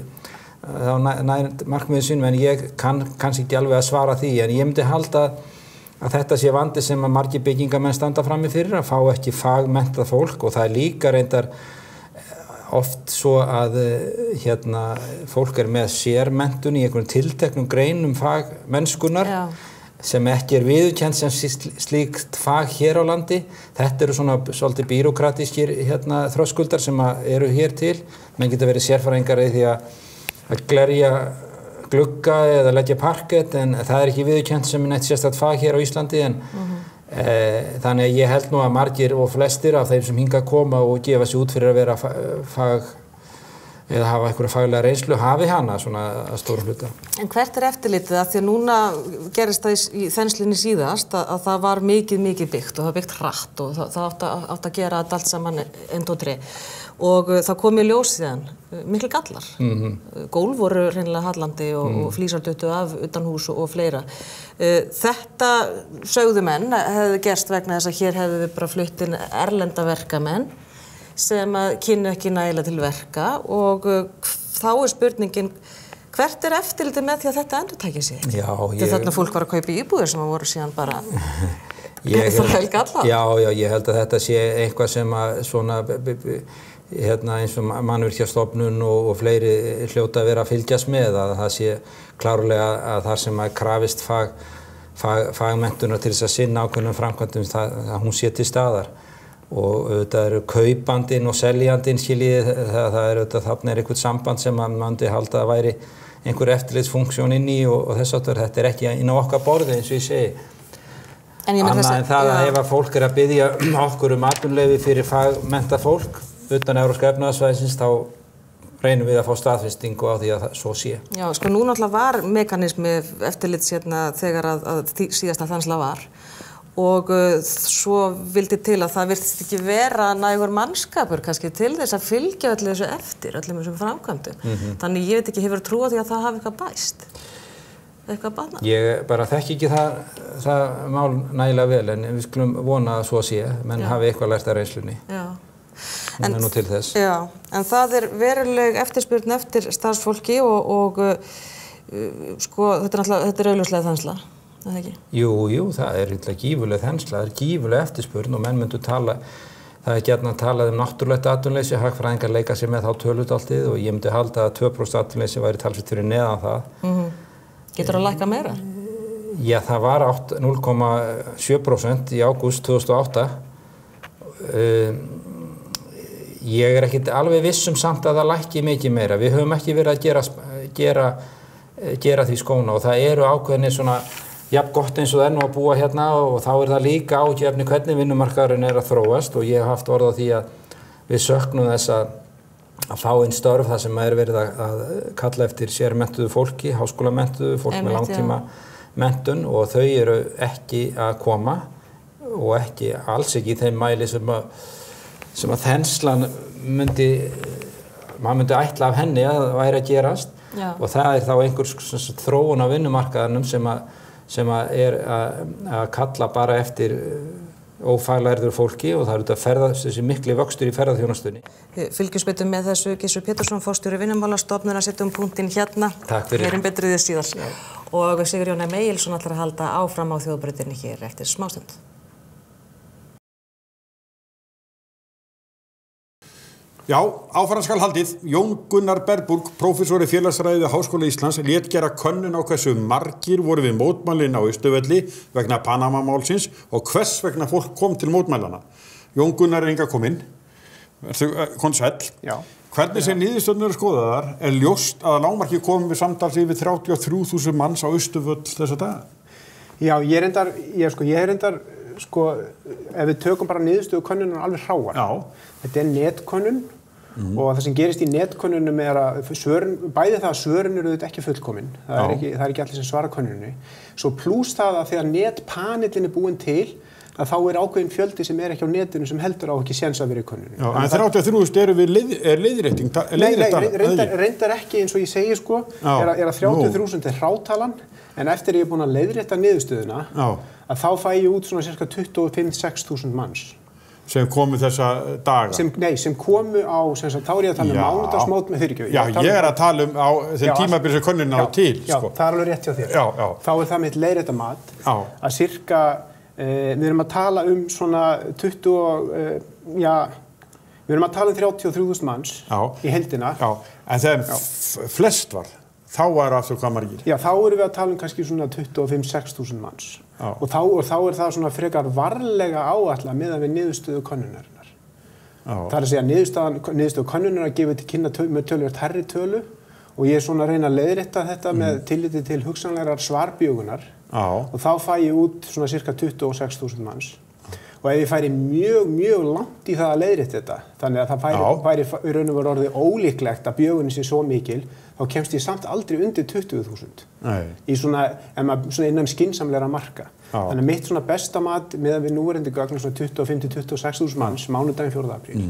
þá nær markmiðið sín en ég kann kannski ekki alveg að svara því en ég myndi halda að þetta sé vandi sem að margir byggingamenn standa frammi fyrir að fá ekki fagmenntað fólk og það líka reyndar oft svo að fólk með sérmenntun í einhverjum tilteknum greinum fagmennskunnar sem ekki viðurkennt sem slíkt fag hér á landi. Þetta eru svona svolítið bírókratískir þröskuldar sem eru hér til. Menn geta verið sérfræðingar í því að glerja glugga eða leggja parkett en það ekki viðurkennt sem neitt sérstakt fag hér á Íslandi en þannig að ég held nú að margir og flestir af þeim sem hingað koma og gefa sig út fyrir að vera fag eða hafa einhverja faglega reynslu hafi hana svona að stórum hluta. En hvert eftirlitið að því að núna gerist það í þenslinni síðast að það var mikið byggt og það byggt hratt og það átt að gera allt saman 1, 2, 3 og það kom í ljós síðan miklu gallar. Gólf voru hreinlega hallandi og flísar duttu af utan hús og fleira. Þetta sögðu menn hefði gerst vegna þess að hér hefðu við bara flutt inn erlenda verkamenn sem kynnu ekki nægilega til verka og þá spurningin hvert eftirlitið með því að þetta endurtæki sig? Þegar þarna fólk var að kaupa íbúðir sem voru síðan bara það helga alla? Já, ég held að þetta sé eitthvað sem að svona eins og Mannvirkjastofnun og fleiri hljóta að vera að fylgjast með að það sé klárlega að þar sem að krafist fagmenntunar til þess að sinna ákveðnum framkvæmdum að hún sé til staðar og auðvitað eru kaupandinn og seljandinn skiljið það auðvitað þarna eitthvað samband sem man myndi halda að væri einhver eftirlitsfunksjón inn í og þess aftur þetta ekki inn á okkar borði eins og ég segi. Annað en það að ef að fólk að biðja okkur atvinnuleyfi fyrir fagmenntað fólk utan Evrópska efnahagssvæðisins þá reynum við að fá staðfestingu á því að það svo sé. Já, sko nú náttúrulega var mekanismi eftirlits þegar að síðasta þensla var og svo vildi til að það virtist ekki vera nægur mannskapur kannski til þess að fylgja öllu þessu eftir, öllum þessum framkvæmdum. Þannig ég veit ekki, hefur trú á því að það hafi eitthvað bæst? Eitthvað bannað? Ég bara þekki ekki það mál nægilega vel en við skulum vona að svo sé, menn hafi eitthvað lært af reynslunni. En nú til þess. Já, en það veruleg eftirspurn eftir starfsfólki og sko þetta augljóslega þensla. Jú, það gífurleg þensla, það gífurleg eftirspurn og menn myndu tala, það gjarnan talað náttúrulegt atvinnuleysi, hagfræðingar leika sér með þá töludáltið og ég myndi halda að 2% atvinnuleysi væri talsvert fyrir neðan það. Getur það lækkað meira? Já, það var 0,7% í ágúst 2008. Ég ekkert alveg vissum samt að það lækki mikið meira. Við höfum ekki verið að gera því skóna og það eru ákveðinir svona jafn gott eins og það nú að búa hérna og þá það líka ágefni hvernig vinnumarkaðurinn að þróast og ég hef haft orð á því að við söknum þess að fá inn störf þar sem verið að kalla eftir sérmenntuðu fólki, háskólamenntuðu fólk með langtíma menntun og þau eru ekki að koma og alls ekki í þeim mæli sem að þenslan maður myndi ætla af henni að væri að gerast og það þá einhvers þróun á vinnumarkaðanum sem að kalla bara eftir ófaglærður fólki og það þessi mikli vöxtur í ferðaþjónustunni. Fylgjumst betur með þessu, Gissur Pétursson, forstjóri Vinnumálastofnunar, setjum punktinn hérna. Takk fyrir. Heyrum betur því síðar. Og Sigurjón M. Egilsson ætlar að halda áfram á þjóðbrautinni hér eftir smástund. Já, áfram skal haldið. Jón Gunnar Berburg, prófessor í félagsfræði við Háskóla Íslands, lét gera könnun á hversu margir voru við mótmælin á Austurvelli vegna Panama-málsins og hvers vegna fólk kom til mótmælana. Jón Gunnar enga kominn. Kom sæll. Já. Hvernig sem niðurstöðnur skoðaðar ljóst að lágmarki komum við samtals yfir 33.000 manns á Austurvöll þessa daga? Já, ég er reyndar, ef við tökum bara niðurstöðu könnunar alveg hráar. Já. Þetta netkönnun og það sem gerist í netkönnunum að bæði það að svörin eru þetta ekki fullkomin. Það er ekki allir sem svara könnunni. Svo pluss það að þegar netpanelin búin til að þá ákveðin fjöldi sem ekki á netinu sem heldur á ekki séns að vera í könnunni. Já, en 33.000 eru við leiðrétting? Nei, reyndar ekki eins og ég segi að 30.000 er hrátalan en eftir ég er búin að leiðrétta niðurstöðuna að þá fæ ég út svona cirka 25-6.000 manns. Sem komu þessa daga? Sem komu á, þá er ég að tala um mánudagsmót með fyrirgjöf. Já, ég er að tala um á þeim tímabili sem könnunin á til. Já, það er alveg rétt hjá þér. Já. Þá er það mitt leiðrétta mat að cirka, við erum að tala um svona 30 manns í heildina. Já, en þegar flest var, þá var aftur hvað margir? Já, þá erum við að tala um kannski svona 25-6.000 manns. Og þá er það svona frekar varlega áætla miðað við niðurstöðu könnunarinnar. Það er að segja niðurstöðu könnunar að gefa til kynna með töluvert hærri tölu og ég er svona að reyna að leiðrétta þetta með tilliti til hugsanlegar svarbjögunar og þá fæ ég út svona cirka 26.000 manns. Og ef ég færi mjög langt í það að leiðrétta þetta, þannig að það væri í raun og veru orðið ólíklegt að bjögunin sé svo mikil, þá kemst ég samt aldrei undir 20.000. Í svona innan skynsamlegra marka. Þannig að mitt svona besta mat með við núverandi gögn svona 25-26.000 manns mánudaginn 4. apríl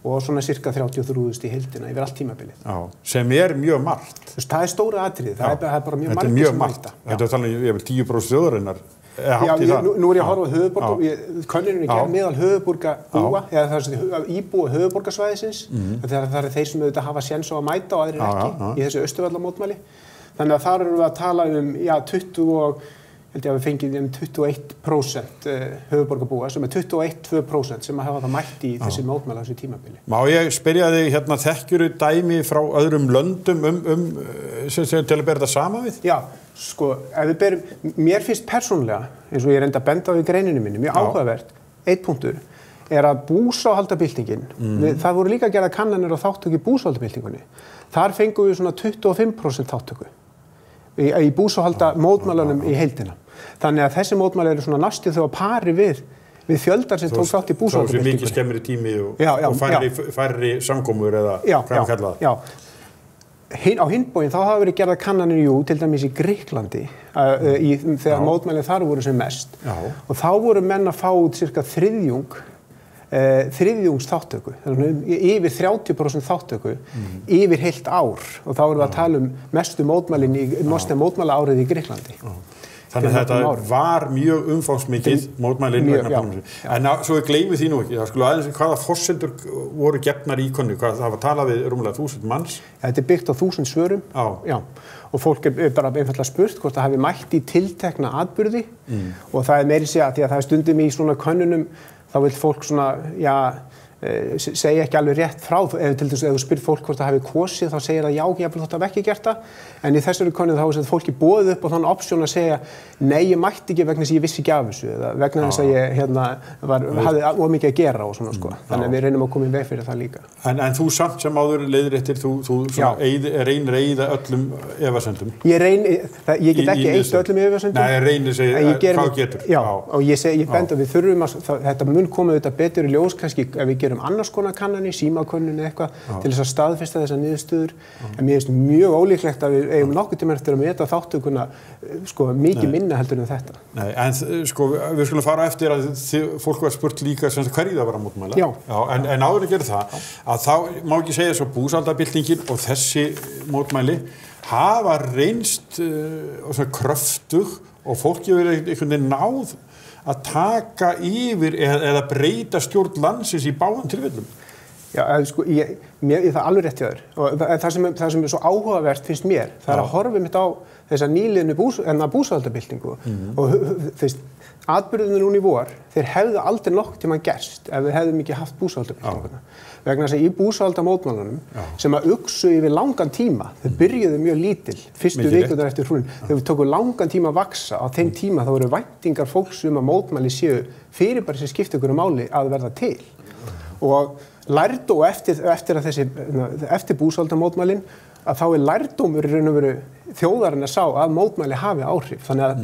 og svona cirka 33.000 í heildina yfir allt tímabilið. Sem mjög margt. Það er stóra atriði, það er bara mjög margt sem mæta. Þetta er talað yfir 10% þjóðarinnar. Já, nú er ég að horfa á höfuðborgar, könnunin gerð meðal höfuðborgarbúa, eða það er íbúa höfuðborgarsvæðisins, það er þeir sem auðvitað hafa séns á að mæta og aðrir ekki í þessu Austurvallamótmæli. Þannig að þar erum við að tala um, held ég að við fengið 21% höfuðborgarbúa, sem er 21-2% sem hafa það mætt í þessi mótmæli á þessu tímabili. Má ég spyrja þig, þekkjuru dæmi frá öðrum löndum til að bera þetta sama við? Já, ef við berum, mér finnst persónulega, eins og ég reyndi að benda á í greininu minni, mjög áhugavert, einn punktur, er að búsáhaldabyltingin, það voru líka gerða kannanir á þáttöku í búsáhaldabyltingunni, þar fengum við svona 25% þáttöku í búsáhalda mótmælanum í heildina. Þannig að þessi mótmæli eru svona næstu þó að pari við fjöldar sem tók þátt í búsáhaldabyltingunni. Svo mikið skemmri tími og færri samkomur eða hvað maður kalla það. Já. Á hinn bóginn þá hafa verið gerðar kannanir til dæmis í Grikklandi þegar mótmælin þar voru sem mest og þá voru menn að fá út cirka þriðjungs þáttöku, yfir 30% þáttöku yfir heilt ár og þá erum við að tala um mestu mótmæla árið í Grikklandi. Þannig að þetta var mjög umfangsmikið mótmælin vegna Panama. En svo við gleymum því nú ekki, það skulle aðeins hvaða forsendur voru gefnar í könnu, það var talað við rúmlega 1000 manns. Þetta er byggt á 1000 svörum, og fólk er bara einfaldlega spurt hvort það hafi mætt í tiltekna atburði og það er meiri segja að því að það er stundum í svona könnunum, þá vil fólk svona, segja ekki alveg rétt frá, ef til dæmis ef þú spyrir fólk hvort það hafi kosið þá segir það já, jafnvel þótt það hafi ekki gert það, en í þessari könnun þá er fólki boðið upp á þann option að segja nei, ég mætti ekki vegna þess að ég vissi ekki af þessu eða vegna þess að ég hafði of mikið að gera og svona sko, þannig að við reynum að koma í veg fyrir það líka. En þú samt sem áður leiðréttir, þú reynir að eyða öllum efasemdum? Ég get ekki eytt öllum efasemdum. Nei, reynir segja hvað getur. Já, og ég benda við þurfum að, þetta mun koma auðvitað betur í ljós kannski ef við gerum annars konar kannanir, símakönnun eða eitthvað til þess að staðfesta þessar niðurstöður. En mér finnst mjög ólíklegt að við eigum nokkuð tíma eftir að meta þátttökuna sko mikið minna heldur en þetta. Nei, en sko við skulum fara eftir að fólk var spurt líka sem hverju það var að mótmæla. Já. En áður að gera það, að þá má ekki segja svo búsaldabyltingin og þessi mótmæli hafa reynst svona kröftug og fólki hefur einhvern veginn náð að taka yfir eða breyta stjórn landsins í báðum tilfellum. Já, sko, mér er það alveg rétt hjá þér og það sem er svo áhugavert finnst mér, það er að horfa mitt á þessa nýliðnu búsaldabyltingu og atburðirnir núna í vor, þeir hefðu aldrei nokkuð tíma gerst ef við hefðum ekki haft búsaldabyltinguna. Vegna þess að í búsaldamótmælunum sem að uxu yfir langan tíma, þau byrjuðu mjög lítil, fyrstu vikurnar eftir hrun, þau tóku langan tíma að vaxa, á þeim tíma þá eru væntingar fólks að mótmæli séu fyrirbæri sem skipta ykkur máli að verða til. Og lærdó eftir búsaldamótmælin að þá er lærdómur í raun og veru þjóðarinn að sá að mótmæli hafi áhrif. Þannig að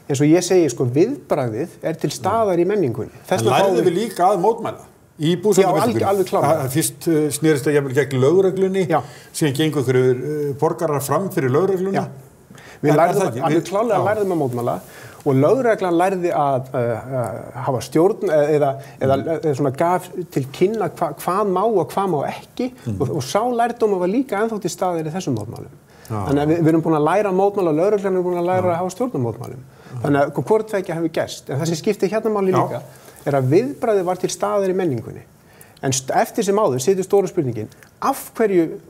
eins og ég segi sko viðbragðið er til staðar í menningunni. En lærðu við líka að mótmæla í búsaldabyltingunni? Já, alveg klárlega. Fyrst snerist það jafnvel gegn lögreglunni, síðan gengu ykkur borgarar fram fyrir lögreglunni. Já, við lærðum alveg klárlega lærðum að mótmæla og lögreglan lærði að hafa stjórn eða svona gaf til kynna hvað má og hvað má ekki og sá lærdóma var líka ennþá til staðar í þessum mótmælum. Þannig að við erum búin að læra að mótmæla og lögreglan er búin að læra að hafa stjórnarmótmælum. Þannig að hvort það ekki hefur gerst. En það sem skiptir hérna máli líka er að viðbragðið var til staðar í menningunni. En eftir sem áður situr stóra spurningin, af hverju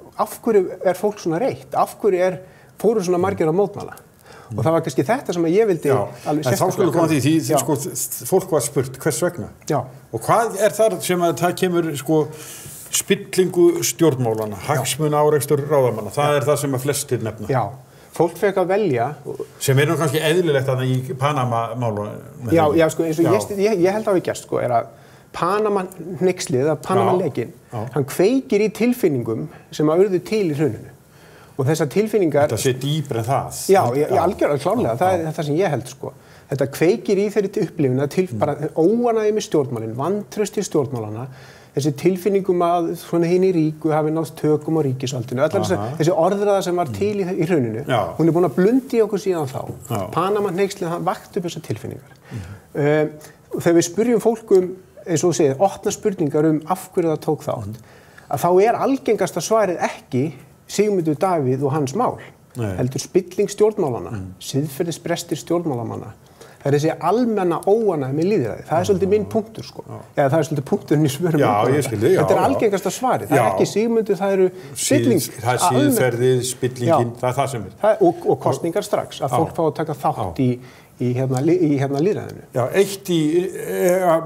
er fólk svona reitt? Af hverju fóru svona margir að mótmæla? Og það var kannski þetta sem ég vildi alveg sérstaklega. En þá skulum koma því sko, fólk var spurt hvers vegna. Já. Og hvað er þar sem að það kemur sko spillingu stjórnmálana, hagsmunaárekstur ráðamanna, það er það sem að flestir nefna. Já, fólk fekk að velja. Sem nú kannski eðlilegt þarna í Panama-málunum. Já, sko eins og ég held að við gerst sko er að Panama-hneykslið, Panama-lekinn, hann kveikir í tilfinningum sem að urðu til í hruninu. Og þessar tilfinningar... Þetta sé dýpra en það. Já, algjörlega klárlega, það er það sem ég held sko. Þetta kveikir í þeirri upplifuna til bara óánægju með stjórnmálin, vantraust í stjórnmálana, þessi tilfinningum að svona hinn í ríku hafi náðst tökum á ríkisvaldinu, allar þessi orðræða sem var til í hruninu, hún er búin að blunda í okkur síðan þá. Panama-hneykslið, hann vakti upp þessar tilfinningar. Þegar við spyrjum fólkum, eins og þú segir, opna spurningar af hverju það tók þátt, að þá algengasta svarið ekki Sigmundur Davíð og hans mál. Heldur spilling stjórnmálanna, siðferðisbrestir stjórnmálamanna. Það er þessi almenna óánægja með lýðræði. Það er svolítið minn punktur sko. Eða það er svolítið punkturinn í svörum. Já, ég skilji, já. Þetta er algengasta svarið. Það er ekki Sigmundur, það eru spilling. Það er siðferðið, spillingin, það er það sem er. Og kosningar strax, að fólk fá að taka þátt í lýðræðinu. Já, eitt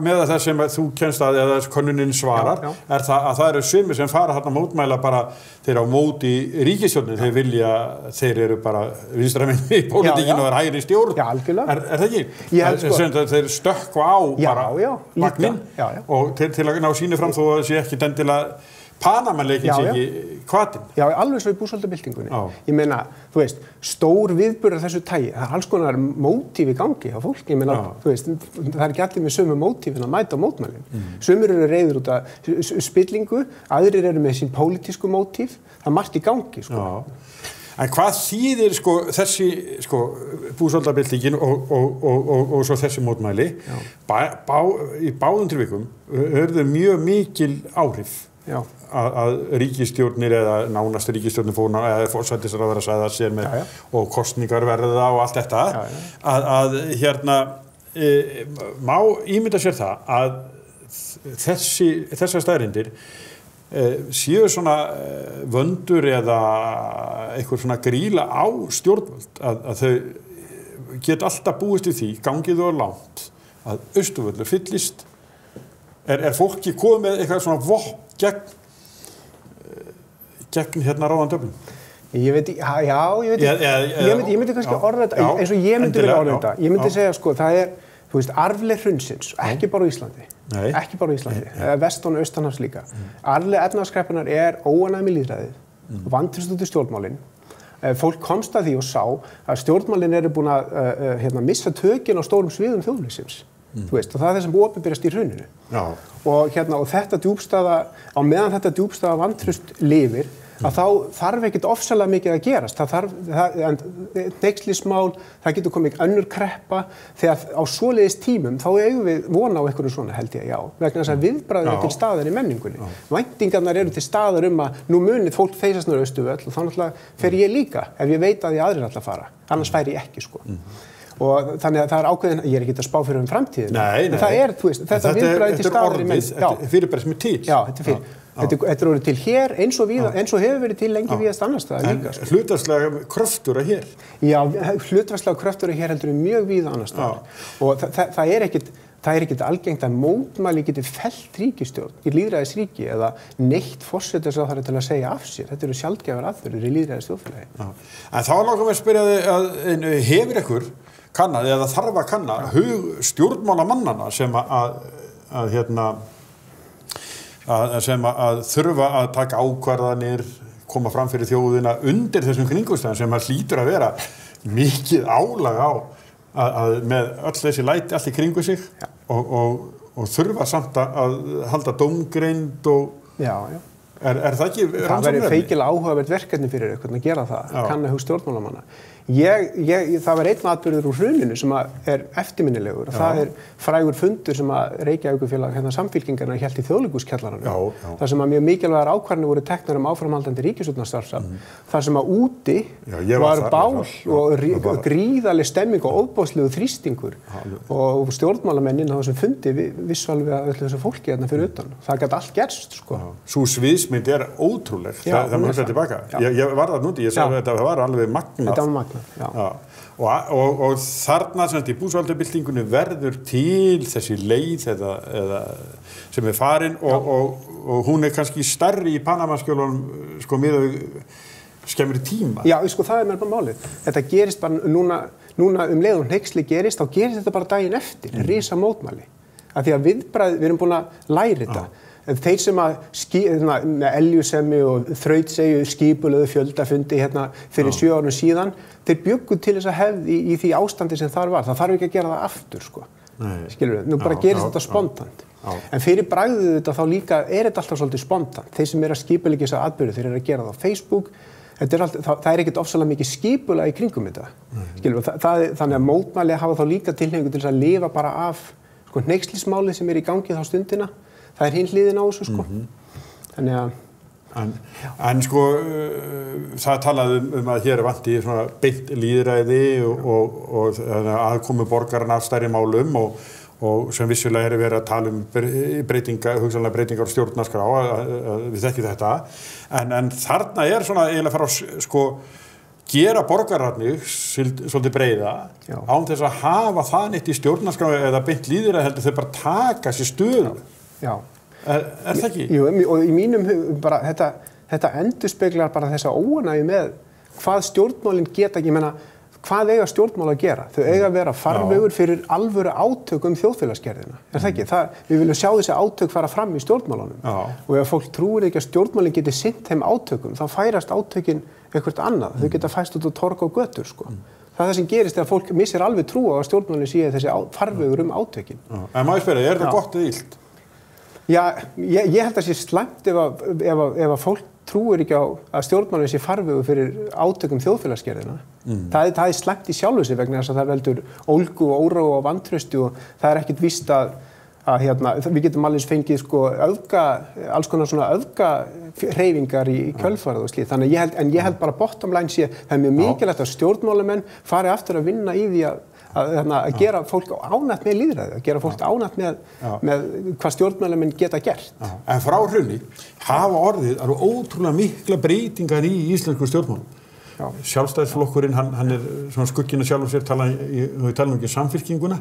með það sem þú kennst að eða könnunin svarar er það að það eru sumir sem fara hérna mótmæla bara þeir á móti ríkisstjórnin, þeir vilja, þeir eru bara vinstramenn í pólitíkinu og er hægri stjórn. Já, algjörlega. Er það ekki? Þeir stökkva á bara vagnin og til að ná sínu fram þó að það sé ekki endilega Panama-leikinn sé ekki hvatinn. Já, alveg svo í búsaldabyltingunni. Ég meina, þú veist, stór viðburður þessu tagi, það er alls konar mótíf í gangi á fólki. Ég meina, þú veist, það er ekki allir með sömu mótífin að mæta á mótmælin. Sumir eru reiður út af spillingu, aðrir eru með sín pólitísku mótíf. Það er margt í gangi, sko. En hvað þýðir sko þessi sko búsaldabyltingin og svo þessi mótmæli? Í báðum tilvikum urðu mjög mikil áhrif. Að ríkisstjórnir eða nánast ríkisstjórnir fóna eða forsætisráðherra sagði að sér með og kosningar verða og allt þetta að hérna má ímynda sér það að þessar staðreyndir séu svona vöndur eða eitthvað svona gríla á stjórnvöld að þau get alltaf búist í því gangið og langt að Austurvöllur fyllist fólki komið með eitthvað svona vopn gegn hérna ráðan döflum? Ég veit, ég myndi kannski orða þetta, eins og ég myndi vilja orða þetta. Ég myndi segja, sko, það þú veist, arfleið hrunsins, ekki bara á Íslandi. Ekki bara á Íslandi, vestan og austanhafs líka. Arfleið efnahagskreppunnar óánægja með lýðræðið, vantraust út í stjórnmálin. Fólk komst að því og sá að stjórnmálin eru búin að missa tökin á stórum sviðum þjóðlífsins. Þú veist, og það það sem opinberast í hruninu. Og þetta djúpstæða, á meðan þetta djúpstæða vantraust lifir, að þá þarf ekkert ofsalega mikið að gerast. Hneykslismál, það getur komið önnur kreppa, þegar á svoleiðis tímum þá eigum við vona á einhverju svona, held ég, já. Vegna þess að viðbragðið er til staðar í menningunni. Væntingarnar eru til staðar að nú munið fólk þeysast niður Austurvöll og þá náttúrulega fer ég líka, ef ég veit að ég aðrir ætla að fara. Annars færi ég ekki, sko. Og þannig að það ákveðin, ég ekki að spá fyrir framtíðina. Nei. En það þú veist, þetta viðbragðið til staðar í menningunni. Þetta fyrirbæri sem til. Já, þetta orðið til hér eins og hefur verið til lengi víðast annars staðar líka. En hlutfallslega kröftugri hér? Já, hlutfallslega kröftugri hér heldur mjög víða annars staðar. Og það er ekkert algengt að mótmæli geti fellt ríkisstjórn í lýðræðisríki eða neitt forsætisráðherra til að segja af sér. Þetta eru sjaldgæfar atburðir í lýðræðisþjóðfélagi. En þá langar við að spyrja þig hefur ykkur kannað eða þarf að kanna hug stjórnmálamannanna sem að þurfa að taka ákvarðanir, koma fram fyrir þjóðina undir þessum kringumstæðum sem hlýtur að vera mikið álag á með öll þessi læti allt í kringu sig og þurfa samt að halda dómgreind og það ekki það verður feikilega áhugavert verkefni fyrir ykkur að gera það, kanna hug stjórnmálamanna. Það var einn atburður úr hruninu sem eftirminnilegur. Það frægur fundur sem Reykjavíkurfélag Samfylkingarnar hélt í Þjóðleikhúskjallaranum. Þar sem mjög mikilvægar ákvarðanir voru teknar áframhaldandi ríkisstjórnarstarfsemi. Þar sem úti var bál og gríðarleg stemming og ofboðslegur þrýstingur. Og stjórnmálamennin á þessum fundi vissu alveg að öllu þessu fólki þarna fyrir utan. Það gat allt gerst, sko. Sú sviðsmynd ótrúleg. Það maður hugsa tilbaka. Ég var það núti, ég sagði að þetta var alveg magnað. Og þarna í búsáhaldabyltingunni verður til þessi leið sem farin og hún kannski stærri í Panamaskjölunum miðað við skemmri tíma. Já, sko, það mér bara málið. Þetta gerist bara núna leið og hneyksli gerist, þá gerist þetta bara daginn eftir, risa mótmæli. Af því að við erum búin að læra þetta. Þeir sem með eljusemi og þrautsegju skipulögðu fjöldafundi fyrir 7 árum síðan, þeir bjuggu til þess að hefð í því ástandi sem þar var. Það þarf ekki að gera það aftur, sko. Skilurðu, nú bara gerist þetta spontant. En fyrir bragðið þetta þá líka þetta alltaf svolítið spontant. Þeir sem að skipuleggja þessa atburði, þeir að gera það á Facebook. Það ekkert ofsalega mikið skipulag í kringum þetta. Skilurðu, þannig að mótmæli hafa þá líka tilhneigingu til þess að lifa bara af hneykslismálið sem í gangi þá stundina. Það hinn hliðin á þessu, sko. Þannig að... En sko, það talaði að hér vanti svona beint lýðræði og aðkomu borgarana af stærri málum og sem vissulega verið að tala hugsanlega breytingar á stjórnarskrá, við þekkjum þetta. En þarna svona eiginlega fara að sko gera borgararnir svolítið breiða án þess að hafa það neitt í stjórnarskrá eða beint lýðræði heldur þau bara taka sér stöðu. Já. Er það ekki? Jú, og í mínum bara þetta endurspeglar bara þessa óánægju með hvað stjórnmálin geta, ég meina, hvað eiga stjórnmál að gera? Þau eiga að vera farvegur fyrir alvöru átök þjóðfélagsgerðina. Er það ekki? Við viljum sjá þessi átök fara fram í stjórnmálunum. Og ef fólk trúir ekki að stjórnmálin geti sinnt þeim átökum, þá færast átökin eitthvað annað. Þau geta fæst út á torg og götur, sko. Það sem gerist þegar fólk missir alveg trú á að stjórnmálin sé þessi farvegur átökin. En maður spyrja, þetta gott eða illt? Já, ég held að það sé slæmt ef að fólk trúir ekki á að stjórnmálin sé farvegur fyrir átökum þjóðfélagsgerðina. Það slæmt í sjálfu sig vegna þess að það veldur ólgu og óróa og vantrausti og það ekkert víst að við getum alveg fengið sko alls konar svona öfgahreyfingar í kjölfarið og slíkt. Þannig ég held bara bottom line sé það er mjög mikilvægt að stjórnmálamenn fari aftur að vinna í því að gera fólk ánægt með lýðræði, að gera fólk ánægt með hvað stjórnmálamenn geta gert. En frá hruni hafa orðið ótrúlega mikla breytingar í íslensku stjórnmálum. Sjálfstæðisflokkurinn, hann svona skugginn af sjálfum sér, við talum ekki samfylkinguna,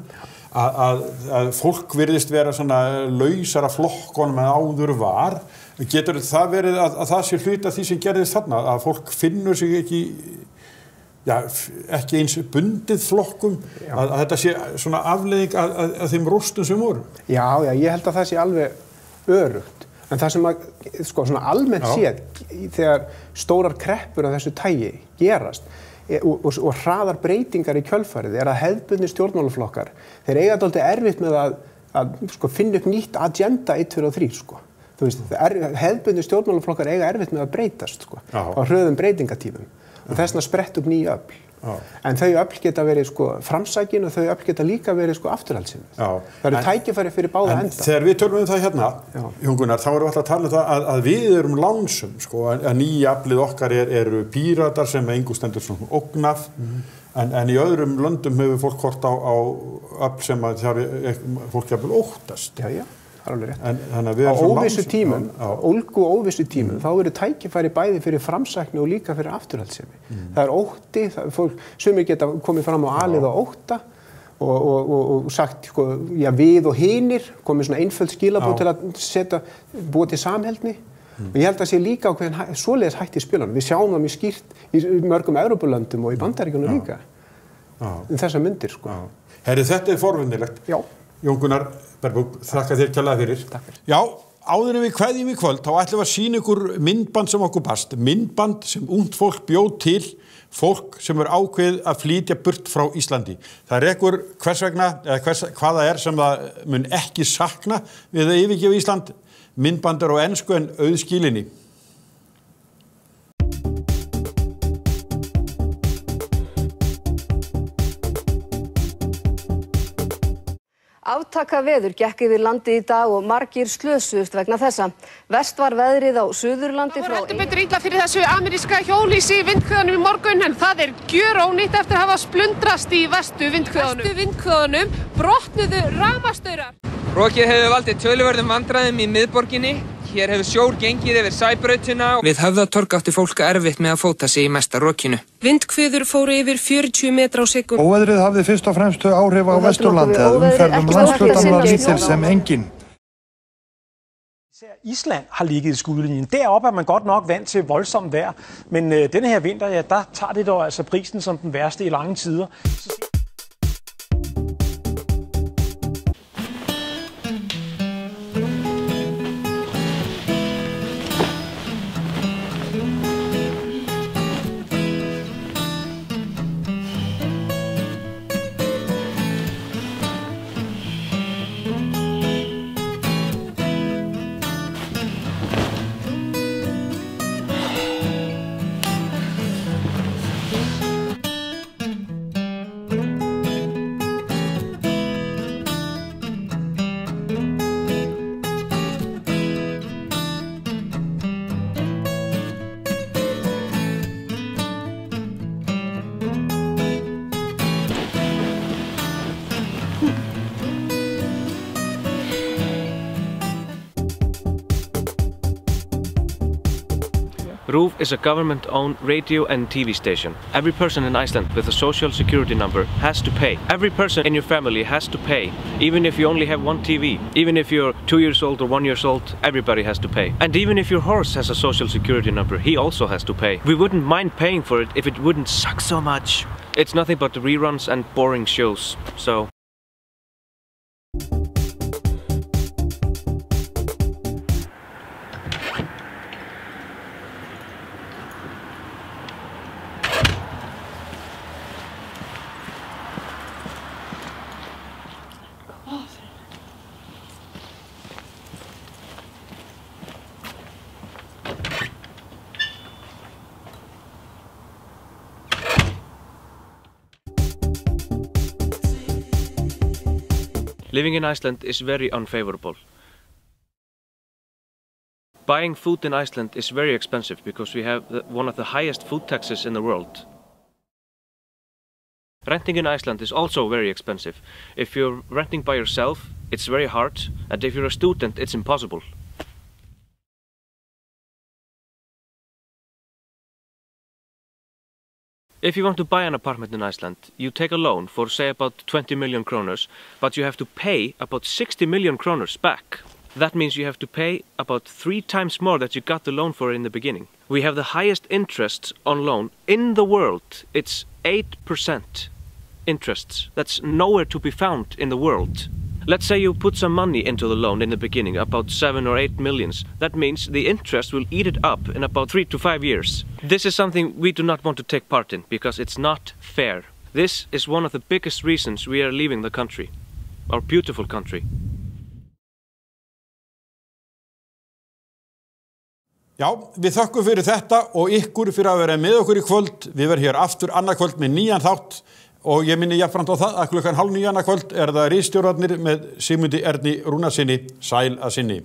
að fólk virðist vera svona lausara flokkonum en áður var. Getur það verið að það sé hluti af því sem gerðist þarna, að fólk finnur sig ekki eins bundið flokkum, að þetta sé svona afleiðing að þeim rústum sem voru? Já, ég held að það sé alveg örugt. En það sem svona almennt séð, þegar stórar kreppur af þessu tagi gerast og hraðar breytingar í kjölfarið, að hefðbundnir stjórnmálaflokkar, þeir eiga dálítið erfitt með að finna upp nýtt agenda 1, 2 og 3, Þú veist, hefðbundnir stjórnmálaflokkar eiga erfitt með að breytast, á hröðum breytingatímum. Og þess vegna sprett upp ný öfl. En þau öfl geta verið framsækin og þau öfl geta líka verið afturhaldssemi. Það eru tækifæri fyrir báða enda. Þegar við tölum það hérna, Jón Gunnar, þá erum við alltaf að tala það að við erum lánsum, að nýja aflið okkar eru Píratar sem engu stendur svona ógnað, en í öðrum löndum hefur fólk hort á öfl sem að fólk jafnvel óttast. Já. Á óvissu tímum, ólgu og óvissu tímum, þá eru tækifæri bæði fyrir framsækni og líka fyrir afturhaldssemi. Það ótti, sumir geta komið fram á alið á ótta og sagt, við og hinir, komið svona einföld skilaboð til að búa til samheldni. Og ég held að sé líka ákveðin svoleiðis hætti í spilunum. Við sjáum það mjög skýrt í mörgum Evrópulöndum og í Bandaríkjunum líka. Þessar myndir, Herri, þetta forvindilegt. Já. Jón Gunnar Berbuk, þakka þér kærlega fyrir. Takk fyrir. Já, áður en við kveðjum í kvöld, þá ætlum við að sýna ykkur myndband sem okkur bast. Myndband sem ungt fólk bjóð til, fólk sem ákveðið að flytja burt frá Íslandi. Það ekkur hvers vegna, eða hvað það sem það mun ekki sakna við að yfirgefa Ísland. Myndband á ensku en auðskilinni. Aftakaveður gekk yfir landið í dag og margir slösuðust vegna þessa. Verst var veðrið á Suðurlandi frá... Það var heldur betur illa fyrir þessu ameríska hjólhýsi í vindhviðanum í morgun, en það gjörónýtt eftir að hafa splundrast í verstu vindhviðanum. Brotnuðu rafmagnsstaurar. Rokið hefur valdið töluverðum vandræðum í miðborginni. Hér hefur sjór gengið yfir Sæbrautina og við Höfðatorg átti fólk erfitt með að fóta sig í mesta rokinu. Vindhviður fóru yfir 40 metra á sekúndu. Óveðrið hafði fyrst og fremst áhrif á Vesturlandi að umferðum landshlutan var lítil sem engin. Island har ligget i skudlinjen. Deroppe man godt nok vant til voldsomt vejr, men denne her vinter, der tager det dog altså prisen som den værste i lange tider. RÚV is a government-owned radio and TV station. Every person in Iceland with a social security number has to pay. Every person in your family has to pay, even if you only have one TV. Even if you're 2 years old or 1 year old, everybody has to pay. And even if your horse has a social security number, he also has to pay. We wouldn't mind paying for it if it wouldn't suck so much. It's nothing but the reruns and boring shows, so... Living in Iceland is very unfavorable. Buying food in Iceland is very expensive because we have one of the highest food taxes in the world. Renting in Iceland is also very expensive. If you're renting by yourself, it's very hard, and if you're a student, it's impossible. If you want to buy an apartment in Iceland, you take a loan for, say, about 20 million kroners, but you have to pay about 60 million kroners back. That means you have to pay about 3 times more that you got the loan for in the beginning. We have the highest interest on loan in the world. It's 8% interests. That's nowhere to be found in the world. Let's say you put some money into the loan in the beginning, about 7 or 8 millions. That means the interest will eat it up in about 3 to 5 years. This is something we do not want to take part in because it's not fair. This is one of the biggest reasons we are leaving the country, our beautiful country. Já, við þökkum fyrir þetta og ykkur fyrir að vera með okkur í kvöld. Við verðum hér aftur annað kvöld með nýjan þátt og ég minni jafnframt á það að 8:30 annað kvöld það ritstjórarnir með Sigmundi Erni Rúnarssyni. Sæl að sinni.